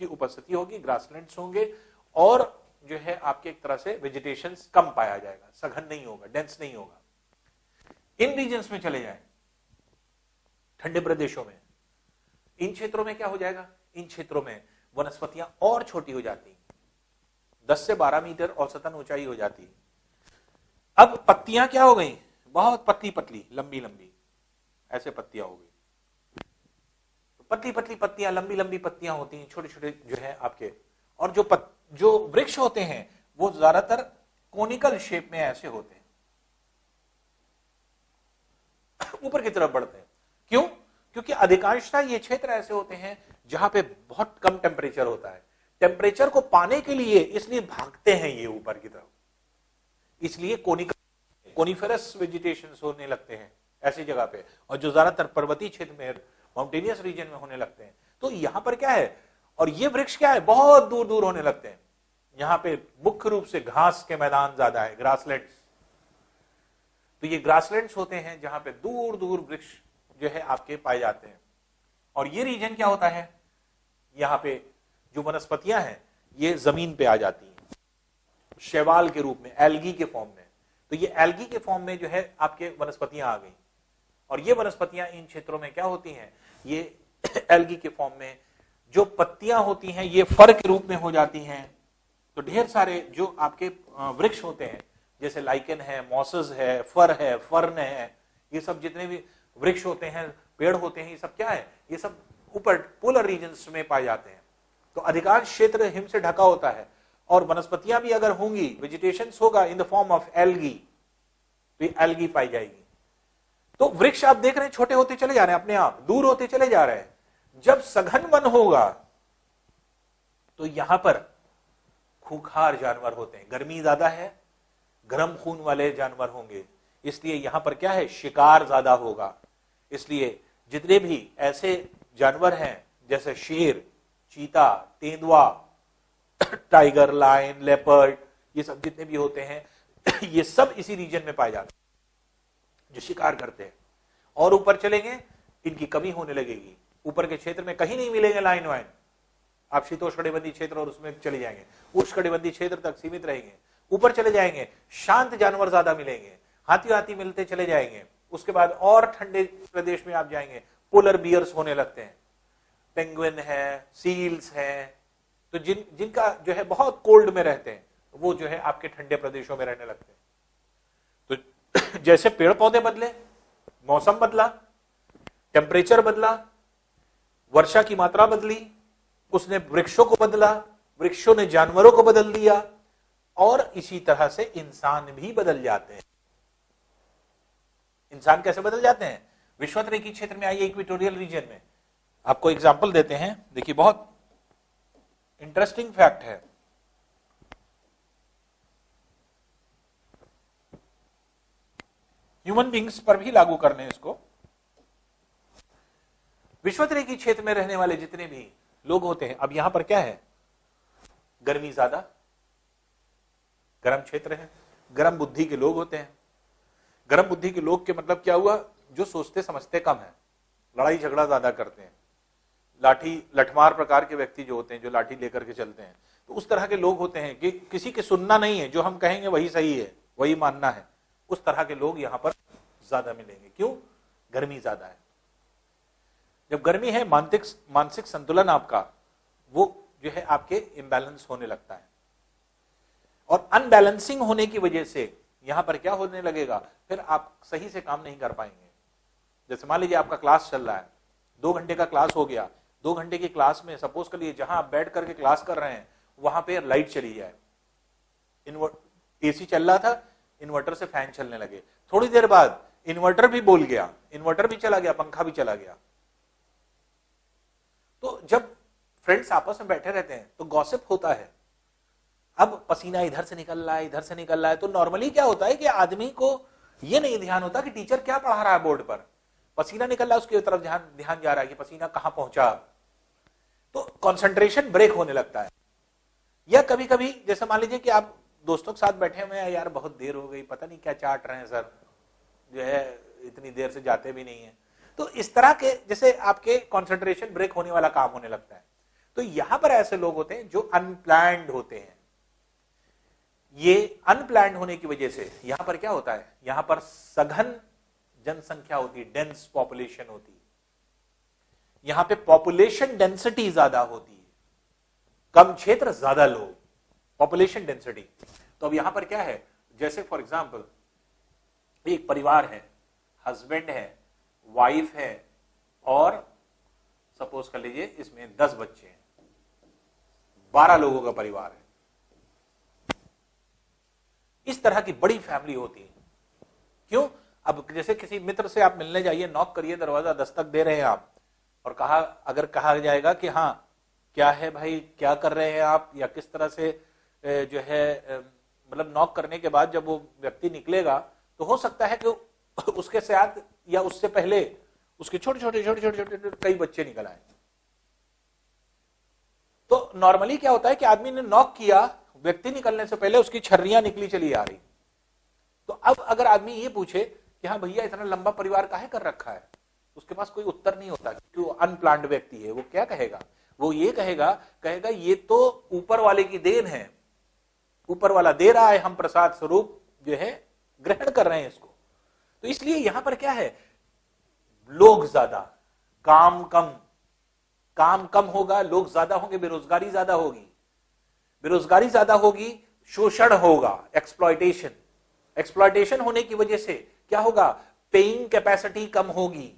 की उपस्थिति होगी, ग्रासलैंड्स होंगे, और जो है आपके एक तरह से वेजिटेशन कम पाया जाएगा, सघन नहीं होगा, डेंस नहीं होगा। इन रीजन्स में चले जाएं, ठंडे प्रदेशों में, इन क्षेत्रों में क्या हो जाएगा? इन क्षेत्रों में वनस्पतियां और छोटी हो जाती, 10 से 12 मीटर औसतन ऊंचाई हो जाती। अब पत्तियां क्या हो गई? बहुत पतली पतली, लंबी लंबी, ऐसे पत्तियां हो गई। पतली पतली पत्तियां, लंबी लंबी पत्तियां होती हैं, छोटे छोटे जो है आपके। और जो वृक्ष होते हैं वो ज्यादातर कोनिकल शेप में ऐसे होते हैं, ऊपर की तरफ बढ़ते हैं। क्यों? क्योंकि अधिकांशतः ये क्षेत्र ऐसे होते हैं जहां पे बहुत कम टेम्परेचर होता है। टेम्परेचर को पाने के लिए इसलिए भागते हैं ये ऊपर की तरफ, इसलिए कोनिफेरस वेजिटेशन होने लगते हैं ऐसी जगह पे, और जो ज्यादातर पर्वतीय क्षेत्र में, माउंटेनियस रीजन में होने लगते हैं। तो यहां पर क्या है? और ये वृक्ष क्या है? बहुत दूर दूर होने लगते हैं। यहां पे मुख्य रूप से घास के मैदान ज्यादा है, ग्रासलैंड्स। तो ये ग्रासलैंड्स होते हैं जहां पे दूर दूर वृक्ष जो है आपके पाए जाते हैं। और ये रीजन क्या होता है? यहां पे जो वनस्पतियां हैं ये जमीन पे आ जाती हैं शैवाल के रूप में, एल्गी के फॉर्म में। तो ये एल्गी के फॉर्म में जो है आपके वनस्पतियां आ गई। और ये वनस्पतियां इन क्षेत्रों में क्या होती हैं? ये एल्गी के फॉर्म में जो पत्तियां होती हैं ये फर के रूप में हो जाती हैं। तो ढेर सारे जो आपके वृक्ष होते हैं, जैसे लाइकेन है, मॉसेस है, फर्न है, ये सब जितने भी वृक्ष होते हैं, पेड़ होते हैं, ये सब क्या है? ये सब ऊपर पोलर रीजन्स में पाए जाते हैं। तो अधिकांश क्षेत्र हिम से ढका होता है, और वनस्पतियां भी अगर होंगी, वेजिटेशन होगा in the form of algae, तो ये एल्गी पाई जाएगी। तो वृक्ष आप देख रहे हैं छोटे होते चले जा रहे हैं, अपने आप दूर होते चले जा रहे हैं। जब सघन वन होगा तो यहां पर खूंखार जानवर होते हैं, गर्मी ज्यादा है, गर्म खून वाले जानवर होंगे, इसलिए यहां पर क्या है? शिकार ज्यादा होगा। इसलिए जितने भी ऐसे जानवर हैं जैसे शेर, चीता, तेंदुआ, टाइगर, लायन, लेपर्ड, ये सब जितने भी होते हैं ये सब इसी रीजन में पाए जाते हैं जो शिकार करते हैं। और ऊपर चलेंगे, इनकी कमी होने लगेगी। ऊपर के क्षेत्र में कहीं नहीं मिलेंगे लाइन वाइन। आप शीतोष्णकटिबंधीय क्षेत्र और उसमें चले जाएंगे, उष्णकटिबंधीय क्षेत्र तक सीमित रहेंगे। ऊपर चले जाएंगे, शांत जानवर ज्यादा मिलेंगे, हाथी हाथी मिलते चले जाएंगे। उसके बाद और ठंडे प्रदेश में आप जाएंगे, पोलर बियर्स होने लगते हैं, पेंगुइन है, सील्स है। तो जिनका जो है बहुत कोल्ड में रहते हैं, वो जो है आपके ठंडे प्रदेशों में रहने लगते हैं। तो जैसे पेड़ पौधे बदले, मौसम बदला, टेम्परेचर बदला, वर्षा की मात्रा बदली, उसने वृक्षों को बदला, वृक्षों ने जानवरों को बदल दिया, और इसी तरह से इंसान भी बदल जाते हैं। इंसान कैसे बदल जाते हैं? विषुवत-रेखीय क्षेत्र में आइए, इक्वेटोरियल रीजन में आपको एग्जाम्पल देते हैं। देखिए बहुत इंटरेस्टिंग फैक्ट है। ह्यूमन बींग्स पर भी लागू करने इसको। विषुवत-रेखीय क्षेत्र में रहने वाले जितने भी लोग होते हैं, अब यहां पर क्या है, गर्मी ज्यादा, गर्म क्षेत्र है, गर्म बुद्धि के लोग होते हैं। गर्म बुद्धि के लोग के मतलब क्या हुआ? जो सोचते समझते कम है, लड़ाई झगड़ा ज्यादा करते हैं, लाठी लठमार प्रकार के व्यक्ति जो होते हैं, जो लाठी लेकर के चलते हैं, तो उस तरह के लोग होते हैं कि किसी के सुनना नहीं है, जो हम कहेंगे वही सही है, वही मानना है। उस तरह के लोग यहां पर ज्यादा मिलेंगे। क्यों? गर्मी ज्यादा है। जब गर्मी है, मानसिक संतुलन आपका वो जो है आपके इम्बैलेंस होने लगता है, और अनबैलेंसिंग होने की वजह से यहां पर क्या होने लगेगा, फिर आप सही से काम नहीं कर पाएंगे। जैसे मान लीजिए आपका क्लास चल रहा है, 2 घंटे का क्लास हो गया, 2 घंटे की क्लास में सपोज करिए जहां आप बैठ करके क्लास कर रहे हैं वहां पे लाइट चली जाए, एसी चल रहा था, इन्वर्टर से फैन चलने लगे, थोड़ी देर बाद इन्वर्टर भी बोल गया, इन्वर्टर भी चला गया, पंखा भी चला गया। तो जब फ्रेंड्स आपस में बैठे रहते हैं तो गॉसिप होता है। अब पसीना इधर से निकल रहा है, इधर से निकल रहा है, तो नॉर्मली क्या होता है कि आदमी को यह नहीं ध्यान होता कि टीचर क्या पढ़ा रहा है बोर्ड पर। पसीना निकल रहा है, उसकी तरफ ध्यान जा रहा है कि पसीना कहां पहुंचा, तो कंसंट्रेशन ब्रेक होने लगता है। या कभी कभी जैसे मान लीजिए कि आप दोस्तों के साथ बैठे हुए हैं, यार बहुत देर हो गई, पता नहीं क्या चाट रहे हैं सर, जो है इतनी देर से जाते भी नहीं है, तो इस तरह के जैसे आपके कंसंट्रेशन ब्रेक होने वाला काम होने लगता है। तो यहां पर ऐसे लोग होते हैं जो अनप्लैंड होते हैं। ये अनप्लैंड होने की वजह से यहां पर क्या होता है, यहां पर सघन जनसंख्या होती है, डेंस पॉपुलेशन होती है, यहां पे पॉपुलेशन डेंसिटी ज्यादा होती है, कम क्षेत्र ज्यादा लोग, पॉपुलेशन डेंसिटी। तो अब यहां पर क्या है, जैसे फॉर एग्जांपल एक परिवार है, हस्बैंड है, वाइफ है, और सपोज कर लीजिए इसमें 10 बच्चे हैं, 12 लोगों का परिवार है। इस तरह की बड़ी फैमिली होती है। क्यों? अब जैसे किसी मित्र से आप मिलने जाइए, नॉक करिए, दरवाजा दस्तक दे रहे हैं आप, और अगर कहा जाएगा कि हाँ क्या है भाई, क्या कर रहे हैं आप, या किस तरह से जो है मतलब नॉक करने के बाद जब वो व्यक्ति निकलेगा तो हो सकता है कि उसके साथ या उससे पहले उसके छोटे छोटे कई बच्चे निकल आए। तो नॉर्मली क्या होता है कि आदमी ने नॉक किया, व्यक्ति निकलने से पहले उसकी छर्रियां निकली चली आ रही। तो अब अगर आदमी ये पूछे कि हाँ भैया इतना लंबा परिवार काहे कर रखा है, उसके पास कोई उत्तर नहीं होता, क्योंकि वो अनप्लान्ड व्यक्ति है। वो क्या कहेगा? वो ये कहेगा ये तो ऊपर वाले की देन है, ऊपर वाला दे रहा है, हम प्रसाद स्वरूप जो है ग्रहण कर रहे हैं इसको। तो इसलिए यहां पर क्या है, लोग ज्यादा, काम कम होगा, लोग ज्यादा होंगे, बेरोजगारी ज्यादा होगी, बेरोजगारी ज्यादा होगी, शोषण होगा, एक्सप्लॉयटेशन होने की वजह से क्या होगा, पेइंग कैपेसिटी कम होगी,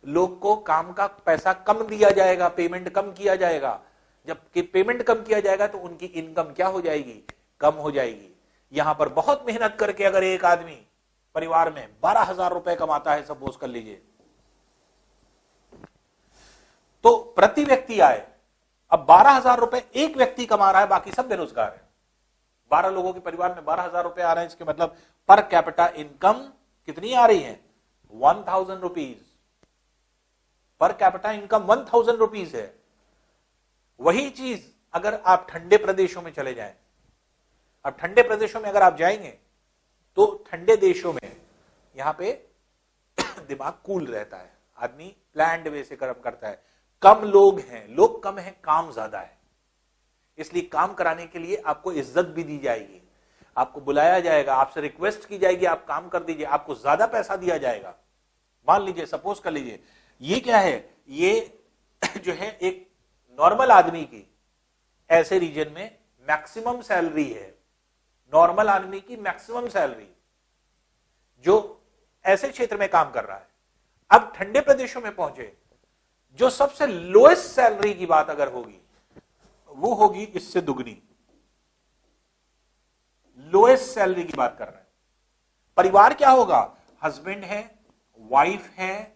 लोग को काम का पैसा कम दिया जाएगा, पेमेंट कम किया जाएगा। जबकि पेमेंट कम किया जाएगा तो उनकी इनकम क्या हो जाएगी, कम हो जाएगी। यहां पर बहुत मेहनत करके अगर एक आदमी परिवार में 12,000 रुपए कमाता है, सपोज कर लीजिए, तो प्रति व्यक्ति आए, अब 12,000 रुपए एक व्यक्ति कमा रहा है, बाकी सब बेरोजगार है। 12 लोगों के परिवार में 12,000 रुपए आ रहे हैं, इसके मतलब पर कैपिटा इनकम कितनी आ रही है, 1,000 rupees. Per capita income 1,000 rupees है। वही चीज अगर आप ठंडे प्रदेशों में चले जाएं, अब ठंडे प्रदेशों में अगर आप जाएंगे तो ठंडे देशों में यहां पे दिमाग कूल रहता है, आदमी प्लान्ड वे से कर्म करता है, कम लोग हैं, लोग कम है, काम ज्यादा है। इसलिए काम कराने के लिए आपको इज्जत भी दी जाएगी, आपको बुलाया जाएगा, आपसे रिक्वेस्ट की जाएगी आप काम कर दीजिए, आपको ज्यादा पैसा दिया जाएगा। मान लीजिए, सपोज कर लीजिए, ये क्या है, ये जो है एक नॉर्मल आदमी की ऐसे रीजन में मैक्सिमम सैलरी है, नॉर्मल आदमी की मैक्सिमम सैलरी जो ऐसे क्षेत्र में काम कर रहा है। अब ठंडे प्रदेशों में पहुंचे, जो सबसे लोएस्ट सैलरी की बात अगर होगी वो होगी इससे दुगनी, लोएस्ट सैलरी की बात कर रहे हैं। परिवार क्या होगा, हस्बैंड है, वाइफ है,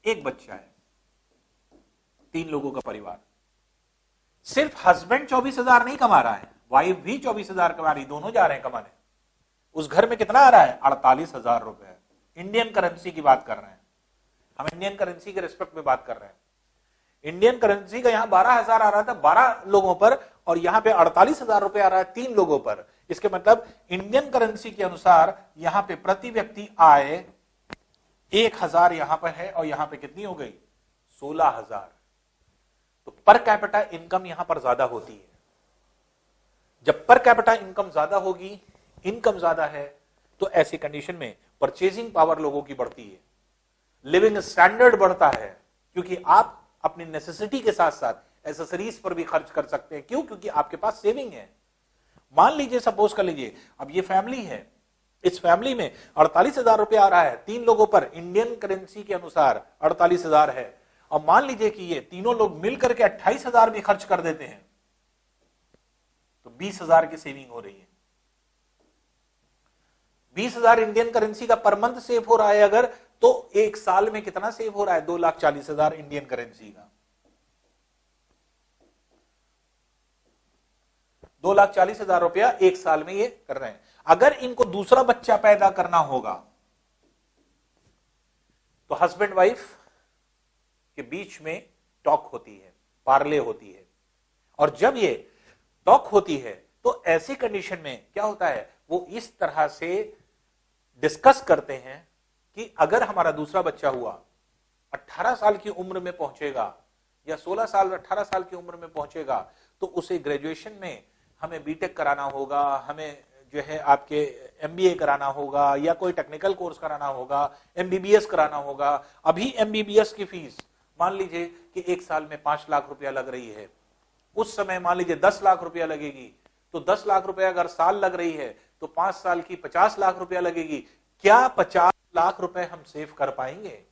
एक बच्चा है, 3 लोगों का परिवार। सिर्फ हस्बैंड 24,000 नहीं कमा रहा है, वाइफ भी 24,000 कमा रही, दोनों जा रहे हैं कमाने। उस घर में कितना आ रहा है, 48,000 रुपए। इंडियन करेंसी की बात कर रहे हैं हम, इंडियन करेंसी के रिस्पेक्ट में बात कर रहे हैं। इंडियन करेंसी का यहां 12,000 आ रहा था 12 लोगों पर, और यहां पे 48,000 रुपए आ रहा है 3 लोगों पर। इसके मतलब इंडियन करेंसी के अनुसार यहां पे प्रति व्यक्ति आय 1,000 यहां पर है, और यहां पे कितनी हो गई, 16,000। तो पर कैपिटा इनकम यहां पर ज्यादा होती है। जब पर कैपिटा इनकम ज्यादा होगी, इनकम ज्यादा है, तो ऐसी कंडीशन में परचेजिंग पावर लोगों की बढ़ती है, लिविंग स्टैंडर्ड बढ़ता है, क्योंकि आप अपनी नेसेसिटी के साथ साथ एसेसरीज पर भी खर्च कर सकते हैं। क्यों, क्योंकि आपके पास सेविंग है। मान लीजिए, सपोज कर लीजिए, अब ये फैमिली है, इस फैमिली में 48,000 रुपए आ रहा है 3 लोगों पर, इंडियन करेंसी के अनुसार 48,000 है, और मान लीजिए कि ये तीनों लोग मिलकर के 28,000 भी खर्च कर देते हैं, तो 20,000 की सेविंग हो रही है। 20,000 इंडियन करेंसी का पर मंथ सेव हो रहा है अगर, तो एक साल में कितना सेव हो रहा है, 2,40,000 इंडियन करेंसी का। 2,40,000 रुपया एक साल में ये कर रहे हैं। अगर इनको दूसरा बच्चा पैदा करना होगा, तो हस्बैंड वाइफ के बीच में टॉक होती है, पार्ले होती है, और जब ये टॉक होती है तो ऐसी कंडीशन में क्या होता है, वो इस तरह से डिस्कस करते हैं कि अगर हमारा दूसरा बच्चा हुआ 18 साल की उम्र में पहुंचेगा, या 16 साल 18 साल की उम्र में पहुंचेगा, तो उसे ग्रेजुएशन में हमें बीटेक कराना होगा, हमें जो है आपके एमबीए कराना होगा, या कोई टेक्निकल कोर्स कराना होगा, एमबीबीएस कराना होगा। अभी एमबीबीएस की फीस मान लीजिए कि एक साल में 5 लाख रुपया लग रही है, उस समय मान लीजिए 10 लाख रुपया लगेगी, तो 10 लाख रुपया अगर साल लग रही है तो 5 साल की 50 लाख रुपया लगेगी। क्या 50 लाख रुपए हम सेव कर पाएंगे?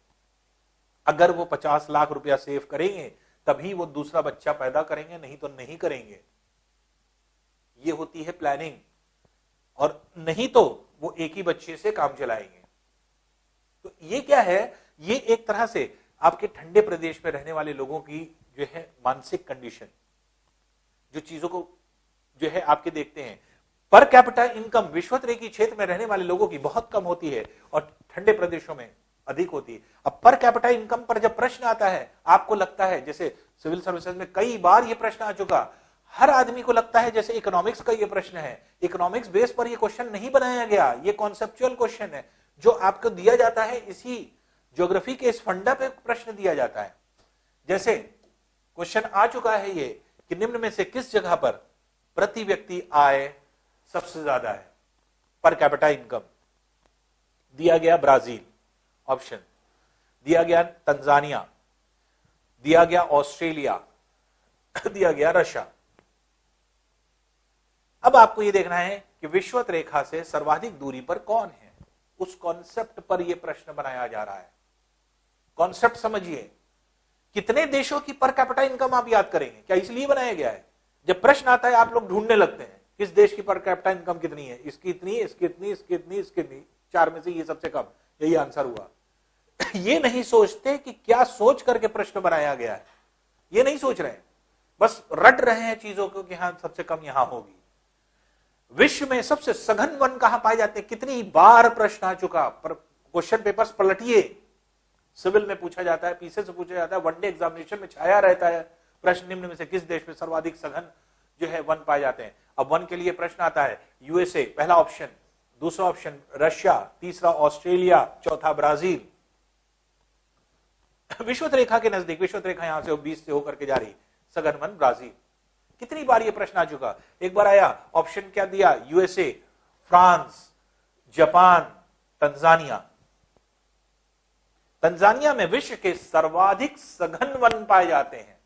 अगर वो 50 लाख रुपया सेव करेंगे तभी वो दूसरा बच्चा पैदा करेंगे, नहीं तो नहीं करेंगे। ये होती है प्लानिंग, और नहीं तो वो एक ही बच्चे से काम चलाएंगे। तो ये क्या है, ये एक तरह से आपके ठंडे प्रदेश में रहने वाले लोगों की जो है मानसिक कंडीशन, जो चीजों को जो है आपके देखते हैं। पर कैपिटा इनकम विश्वतरेखी क्षेत्र में रहने वाले लोगों की बहुत कम होती है और ठंडे प्रदेशों में अधिक होती है। अब पर कैपिटा इनकम पर जब प्रश्न आता है, आपको लगता है, जैसे सिविल सर्विसेज में कई बार ये प्रश्न आ चुका, हर आदमी को लगता है जैसे इकोनॉमिक्स का ये प्रश्न है, इकोनॉमिक्स बेस पर ये क्वेश्चन नहीं बनाया गया, ये कॉन्सेप्चुअल क्वेश्चन है जो आपको दिया जाता है, इसी ज्योग्राफी के इस फंडा पे प्रश्न दिया जाता है। जैसे क्वेश्चन आ चुका है ये कि निम्न में से किस जगह पर प्रति व्यक्ति आय सबसे ज्यादा है, पर कैपिटा इनकम। दिया गया ब्राजील ऑप्शन, दिया गया तंजानिया, दिया गया ऑस्ट्रेलिया, दिया गया रशिया। अब आपको यह देखना है कि विषुवत रेखा से सर्वाधिक दूरी पर कौन है, उस कॉन्सेप्ट पर यह प्रश्न बनाया जा रहा है। कॉन्सेप्ट समझिए, कितने देशों की पर कैपिटा इनकम आप याद करेंगे, क्या इसलिए बनाया गया है? जब प्रश्न आता है आप लोग ढूंढने लगते हैं किस देश की पर कैपिटा इनकम कितनी है, इसकी इतनी, इसकी इतनी, इसकी इतनी, इसकी इतनी, 4 में से ये सबसे कम, यही आंसर हुआ। ये नहीं सोचते कि क्या सोच करके प्रश्न बनाया गया है, ये नहीं सोच रहे, बस रट रहे हैं चीजों को कि हाँ सबसे कम यहां होगी। विश्व में सबसे सघन वन कहां पाए जाते हैं, कितनी बार प्रश्न आ चुका, पर क्वेश्चन पेपर्स पलटिए, सिविल में पूछा जाता है, पीसे से पूछा जाता है, वनडे एग्जामिनेशन में छाया रहता है प्रश्न, निम्न में से किस देश में सर्वाधिक सघन जो है वन पाए जाते हैं। अब वन के लिए प्रश्न आता है, यूएसए पहला ऑप्शन, दूसरा ऑप्शन रशिया, तीसरा ऑस्ट्रेलिया, चौथा ब्राजील। विषुवत रेखा के नजदीक, विषुवत रेखा यहां से 20 से होकर के जा रही, सघन वन ब्राजील। कितनी बार ये प्रश्न आ चुका, एक बार आया, ऑप्शन क्या दिया, USA, France, Japan, Tanzania. Tanzania में विश्व के सर्वाधिक सघन वन पाए जाते हैं।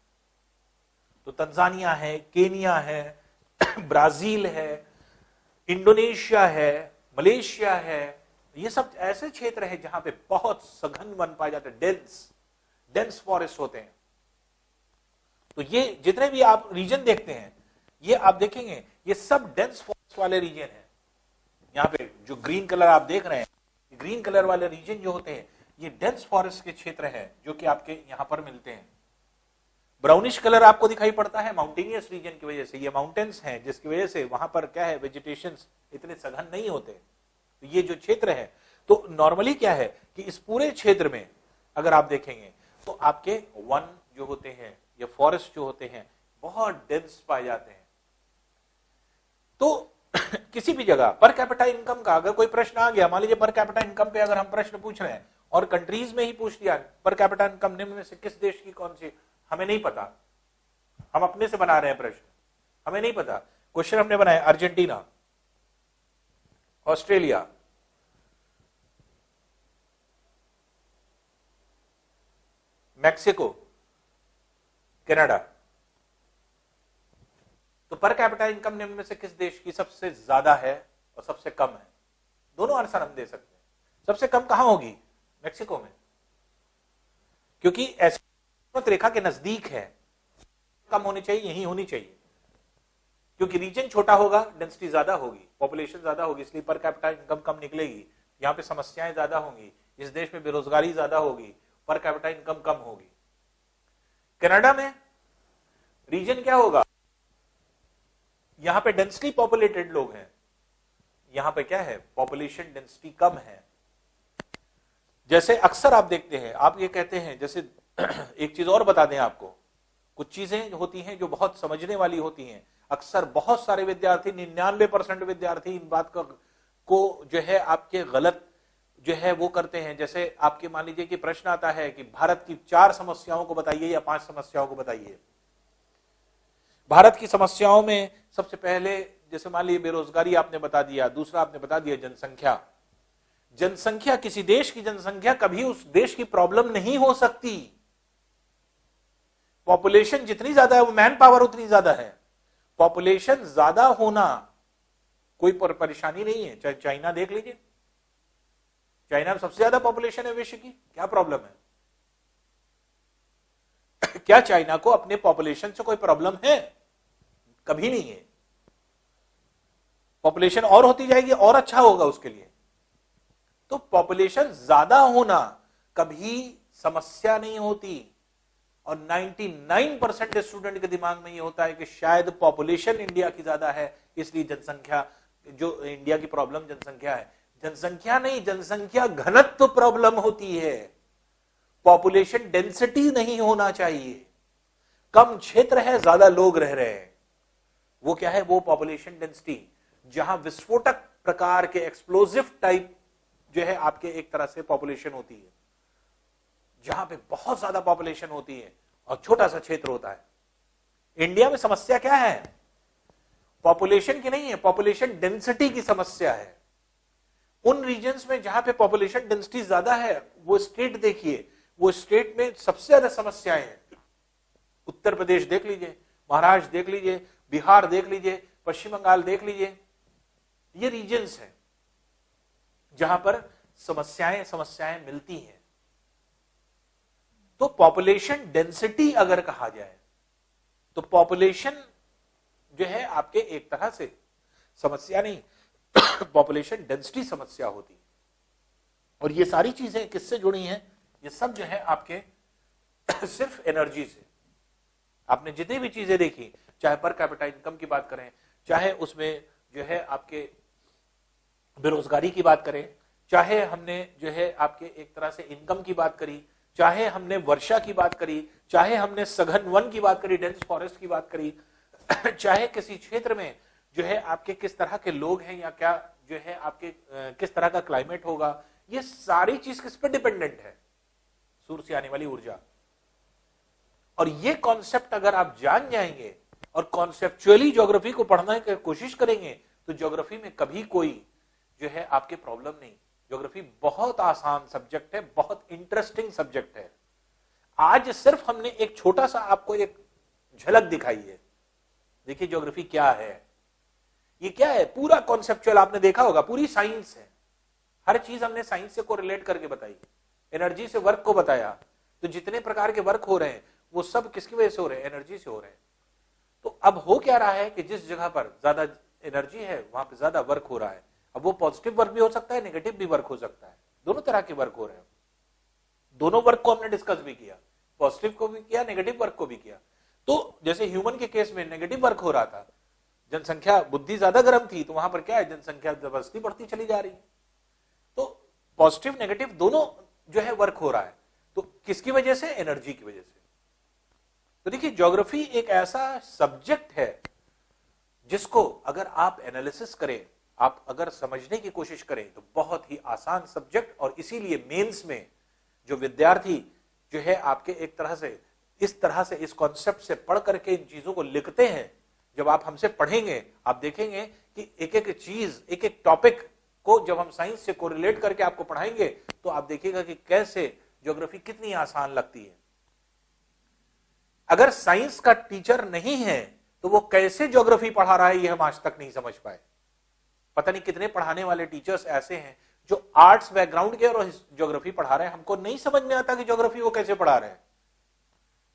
तो तंजानिया है, केनिया है, ब्राजील है, इंडोनेशिया है, मलेशिया है, ये सब ऐसे क्षेत्र हैं जहां पे बहुत सघन वन पाए जाते हैं, डेंस फॉरेस्ट होते हैं। तो ये जितने भी आप रीजन देखते हैं, ये आप देखेंगे ये सब डेंस फॉरेस्ट वाले रीजन हैं। यहाँ पे जो ग्रीन कलर आप देख रहे हैं, ग्रीन कलर वाले रीजन जो होते हैं ये डेंस फॉरेस्ट के क्षेत्र हैं जो कि आपके यहां पर मिलते हैं। ब्राउनिश कलर आपको दिखाई पड़ता है माउंटेनियस रीजन की वजह से, ये माउंटेन्स हैं जिसकी वजह से वहां पर क्या है, वेजिटेशन इतने सघन नहीं होते। तो ये जो क्षेत्र है, तो नॉर्मली क्या है कि इस पूरे क्षेत्र में अगर आप देखेंगे तो आपके वन जो होते हैं या फॉरेस्ट जो होते हैं बहुत डेंस पाए जाते हैं। तो किसी भी जगह पर कैपिटा इनकम का अगर कोई प्रश्न आ गया, मान लीजिए पर कैपिटा इनकम पे अगर हम प्रश्न पूछ रहे हैं और कंट्रीज में ही पूछ दिया पर कैपिटा इनकम निम्न में से किस देश की कौन सी, हमें नहीं पता, हम अपने से बना रहे हैं प्रश्न, हमें नहीं पता। क्वेश्चन हमने बनाया अर्जेंटीना, ऑस्ट्रेलिया, मैक्सिको, कनाडा। तो पर कैपिटा इनकम निम्न में से किस देश की सबसे ज्यादा है और सबसे कम है? दोनों आंसर हम दे सकते हैं। सबसे कम कहां होगी? मैक्सिको में, क्योंकि ऐसी रेखा के नजदीक है, कम होनी चाहिए, यही होनी चाहिए, क्योंकि रीजन छोटा होगा डेंसिटी ज्यादा होगी, पॉपुलेशन ज्यादा होगी, इसलिए पर कैपिटा इनकम कम निकलेगी। यहां पे समस्याएं ज्यादा होंगी, इस देश में बेरोजगारी ज्यादा होगी, पर कैपिटा इनकम कम होगी। कनाडा में रीजन क्या होगा? यहां पे डेंसिटी पॉपुलेटेड लोग हैं, यहां पे क्या है, पॉपुलेशन डेंसिटी कम है। जैसे अक्सर आप देखते हैं, आप ये कहते हैं, जैसे एक चीज और बता दें आपको, कुछ चीजें होती हैं जो बहुत समझने वाली होती हैं। अक्सर बहुत सारे विद्यार्थी, 99% विद्यार्थी इन बात को जो है आपके गलत जो है वो करते हैं। जैसे आपके मान लीजिए कि प्रश्न आता है कि भारत की 4 समस्याओं को बताइए या 5 समस्याओं को बताइए। भारत की समस्याओं में सबसे पहले जैसे मान लीजिए बेरोजगारी आपने बता दिया, दूसरा आपने बता दिया जनसंख्या। जनसंख्या, किसी देश की जनसंख्या कभी उस देश की प्रॉब्लम नहीं हो सकती। पॉपुलेशन जितनी ज्यादा है वो मैन पावर उतनी ज्यादा है। पॉपुलेशन ज्यादा होना कोई परेशानी नहीं है। चाहे चाइना देख लीजिए, चाइना में सबसे ज्यादा पॉपुलेशन है विश्व की, क्या प्रॉब्लम है? क्या चाइना को अपने पॉपुलेशन से कोई प्रॉब्लम है? कभी नहीं है। पॉपुलेशन और होती जाएगी और अच्छा होगा उसके लिए। तो पॉपुलेशन ज्यादा होना कभी समस्या नहीं होती। और 99% स्टूडेंट के दिमाग में ये होता है कि शायद पॉपुलेशन इंडिया की ज्यादा है, इसलिए जनसंख्या, जो इंडिया की प्रॉब्लम जनसंख्या है। जनसंख्या नहीं, जनसंख्या घनत्व प्रॉब्लम होती है। पॉपुलेशन डेंसिटी नहीं होना चाहिए। कम क्षेत्र है, ज्यादा लोग रह रहे हैं, वो क्या है, वो पॉपुलेशन डेंसिटी। जहां विस्फोटक प्रकार के एक्सप्लोजिव टाइप जो है आपके एक तरह से पॉपुलेशन होती है, जहां पे बहुत ज्यादा पॉपुलेशन होती है और छोटा सा क्षेत्र होता है। इंडिया में समस्या क्या है? पॉपुलेशन की नहीं है, पॉपुलेशन डेंसिटी की समस्या है। उन रीजन्स में जहां पे पॉपुलेशन डेंसिटी ज्यादा है, वो स्टेट देखिए, वो स्टेट में सबसे ज्यादा समस्याएं हैं। उत्तर प्रदेश देख लीजिए, महाराष्ट्र देख लीजिए, बिहार देख लीजिए, पश्चिम बंगाल देख लीजिए, ये रीजन्स हैं जहां पर समस्याएं मिलती हैं। तो पॉपुलेशन डेंसिटी अगर कहा जाए तो पॉपुलेशन जो है आपके एक तरह से समस्या नहीं, पॉपुलेशन डेंसिटी समस्या होती है। और ये सारी चीजें किससे जुड़ी हैं? ये सब जो है आपके सिर्फ एनर्जी से। आपने जितनी भी चीजें देखी, चाहे पर कैपिटा इनकम की बात करें, चाहे उसमें जो है आपके बेरोजगारी की बात करें, चाहे हमने जो है आपके एक तरह से इनकम की बात करी, चाहे हमने वर्षा की बात करी, चाहे हमने सघन वन की बात करी, डेंस फॉरेस्ट की बात करी, चाहे किसी क्षेत्र में जो है आपके किस तरह के लोग हैं या क्या जो है आपके किस तरह का क्लाइमेट होगा, ये सारी चीज किस पर डिपेंडेंट है? सूर्य से आने वाली ऊर्जा। और ये कॉन्सेप्ट अगर आप जान जाएंगे और कॉन्सेप्चुअली ज्योग्राफी को पढ़ने की कोशिश करेंगे तो ज्योग्राफी में कभी कोई जो है आपके प्रॉब्लम नहीं। ज्योग्राफी बहुत आसान सब्जेक्ट है, बहुत इंटरेस्टिंग सब्जेक्ट है। आज सिर्फ हमने एक छोटा सा आपको एक झलक दिखाई है। देखिए ज्योग्राफी क्या है, ये क्या है, पूरा कॉन्सेप्चुअल आपने देखा होगा, पूरी साइंस है। हर चीज हमने साइंस से कोरिलेट करके बताई, एनर्जी से वर्क को बताया। तो जितने प्रकार के वर्क हो रहे हैं वो सब किसकी वजह से हो रहे हैं, एनर्जी से हो रहे हैं। तो अब हो क्या रहा है कि जिस जगह पर ज्यादा एनर्जी है वहां पर ज्यादा वर्क हो रहा है। अब वो पॉजिटिव वर्क भी हो सकता है, नेगेटिव भी वर्क हो सकता है, दोनों तरह के वर्क हो रहे हैं। दोनों वर्क को हमने डिस्कस भी किया, पॉजिटिव को भी किया, नेगेटिव वर्क को भी किया। तो जैसे ह्यूमन के केस में नेगेटिव वर्क हो रहा था, जनसंख्या बुद्धि ज्यादा गर्म थी, तो वहां पर क्या है, जनसंख्या जबरदस्ती बढ़ती चली जा रही है। तो पॉजिटिव नेगेटिव दोनों जो है वर्क हो रहा है। तो किसकी वजह से, एनर्जी की वजह से। तो देखिए ज्योग्राफी एक ऐसा सब्जेक्ट है जिसको अगर आप एनालिसिस करें, आप अगर समझने की कोशिश करें तो बहुत ही आसान सब्जेक्ट। और इसीलिए मेंस में जो विद्यार्थी जो है आपके एक तरह से इस कॉन्सेप्ट से पढ़ करके इन चीजों को लिखते हैं, जब आप हमसे पढ़ेंगे आप देखेंगे कि एक एक चीज, एक एक टॉपिक को जब हम साइंस से कोरिलेट करके आपको पढ़ाएंगे तो आप देखिएगा कि कैसे ज्योग्राफी कितनी आसान लगती है। अगर साइंस का टीचर नहीं है तो वो कैसे ज्योग्राफी पढ़ा रहा है ये हम आज तक नहीं समझ पाए। पता नहीं कितने पढ़ाने वाले टीचर्स ऐसे हैं जो आर्ट्स बैकग्राउंड के और ज्योग्राफी पढ़ा रहे हैं, हमको नहीं समझ में आता कि ज्योग्राफी वो कैसे पढ़ा रहे हैं।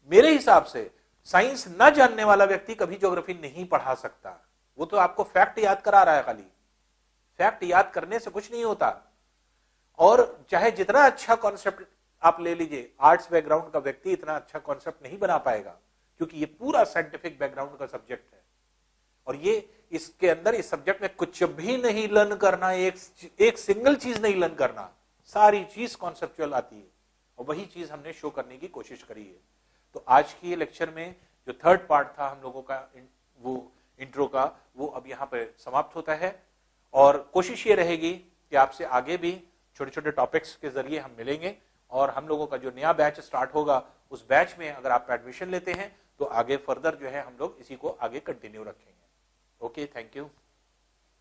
मेरे हिसाब से साइंस न जानने वाला व्यक्ति कभी ज्योग्राफी नहीं पढ़ा सकता। वो तो आपको फैक्ट याद करा रहा है, खाली फैक्ट याद करने से कुछ नहीं होता। और चाहे जितना अच्छा कॉन्सेप्ट आप ले लीजिए, आर्ट्स बैकग्राउंड का व्यक्ति इतना अच्छा कॉन्सेप्ट नहीं बना पाएगा, क्योंकि ये पूरा साइंटिफिक बैकग्राउंड का सब्जेक्ट है। और ये इसके अंदर इस सब्जेक्ट में कुछ भी नहीं लर्न करना, एक सिंगल चीज नहीं लर्न करना, सारी चीज कॉन्सेप्चुअल आती है। और वही चीज हमने शो करने की कोशिश करी है। तो आज की लेक्चर में जो थर्ड पार्ट था हम लोगों का वो इंट्रो का, वो अब यहाँ पे समाप्त होता है। और कोशिश ये रहेगी कि आपसे आगे भी छोटे छोटे टॉपिक्स के जरिए हम मिलेंगे। और हम लोगों का जो नया बैच स्टार्ट होगा उस बैच में अगर आप एडमिशन लेते हैं तो आगे फर्दर जो है हम लोग इसी को आगे कंटिन्यू रखेंगे। Okay, thank you.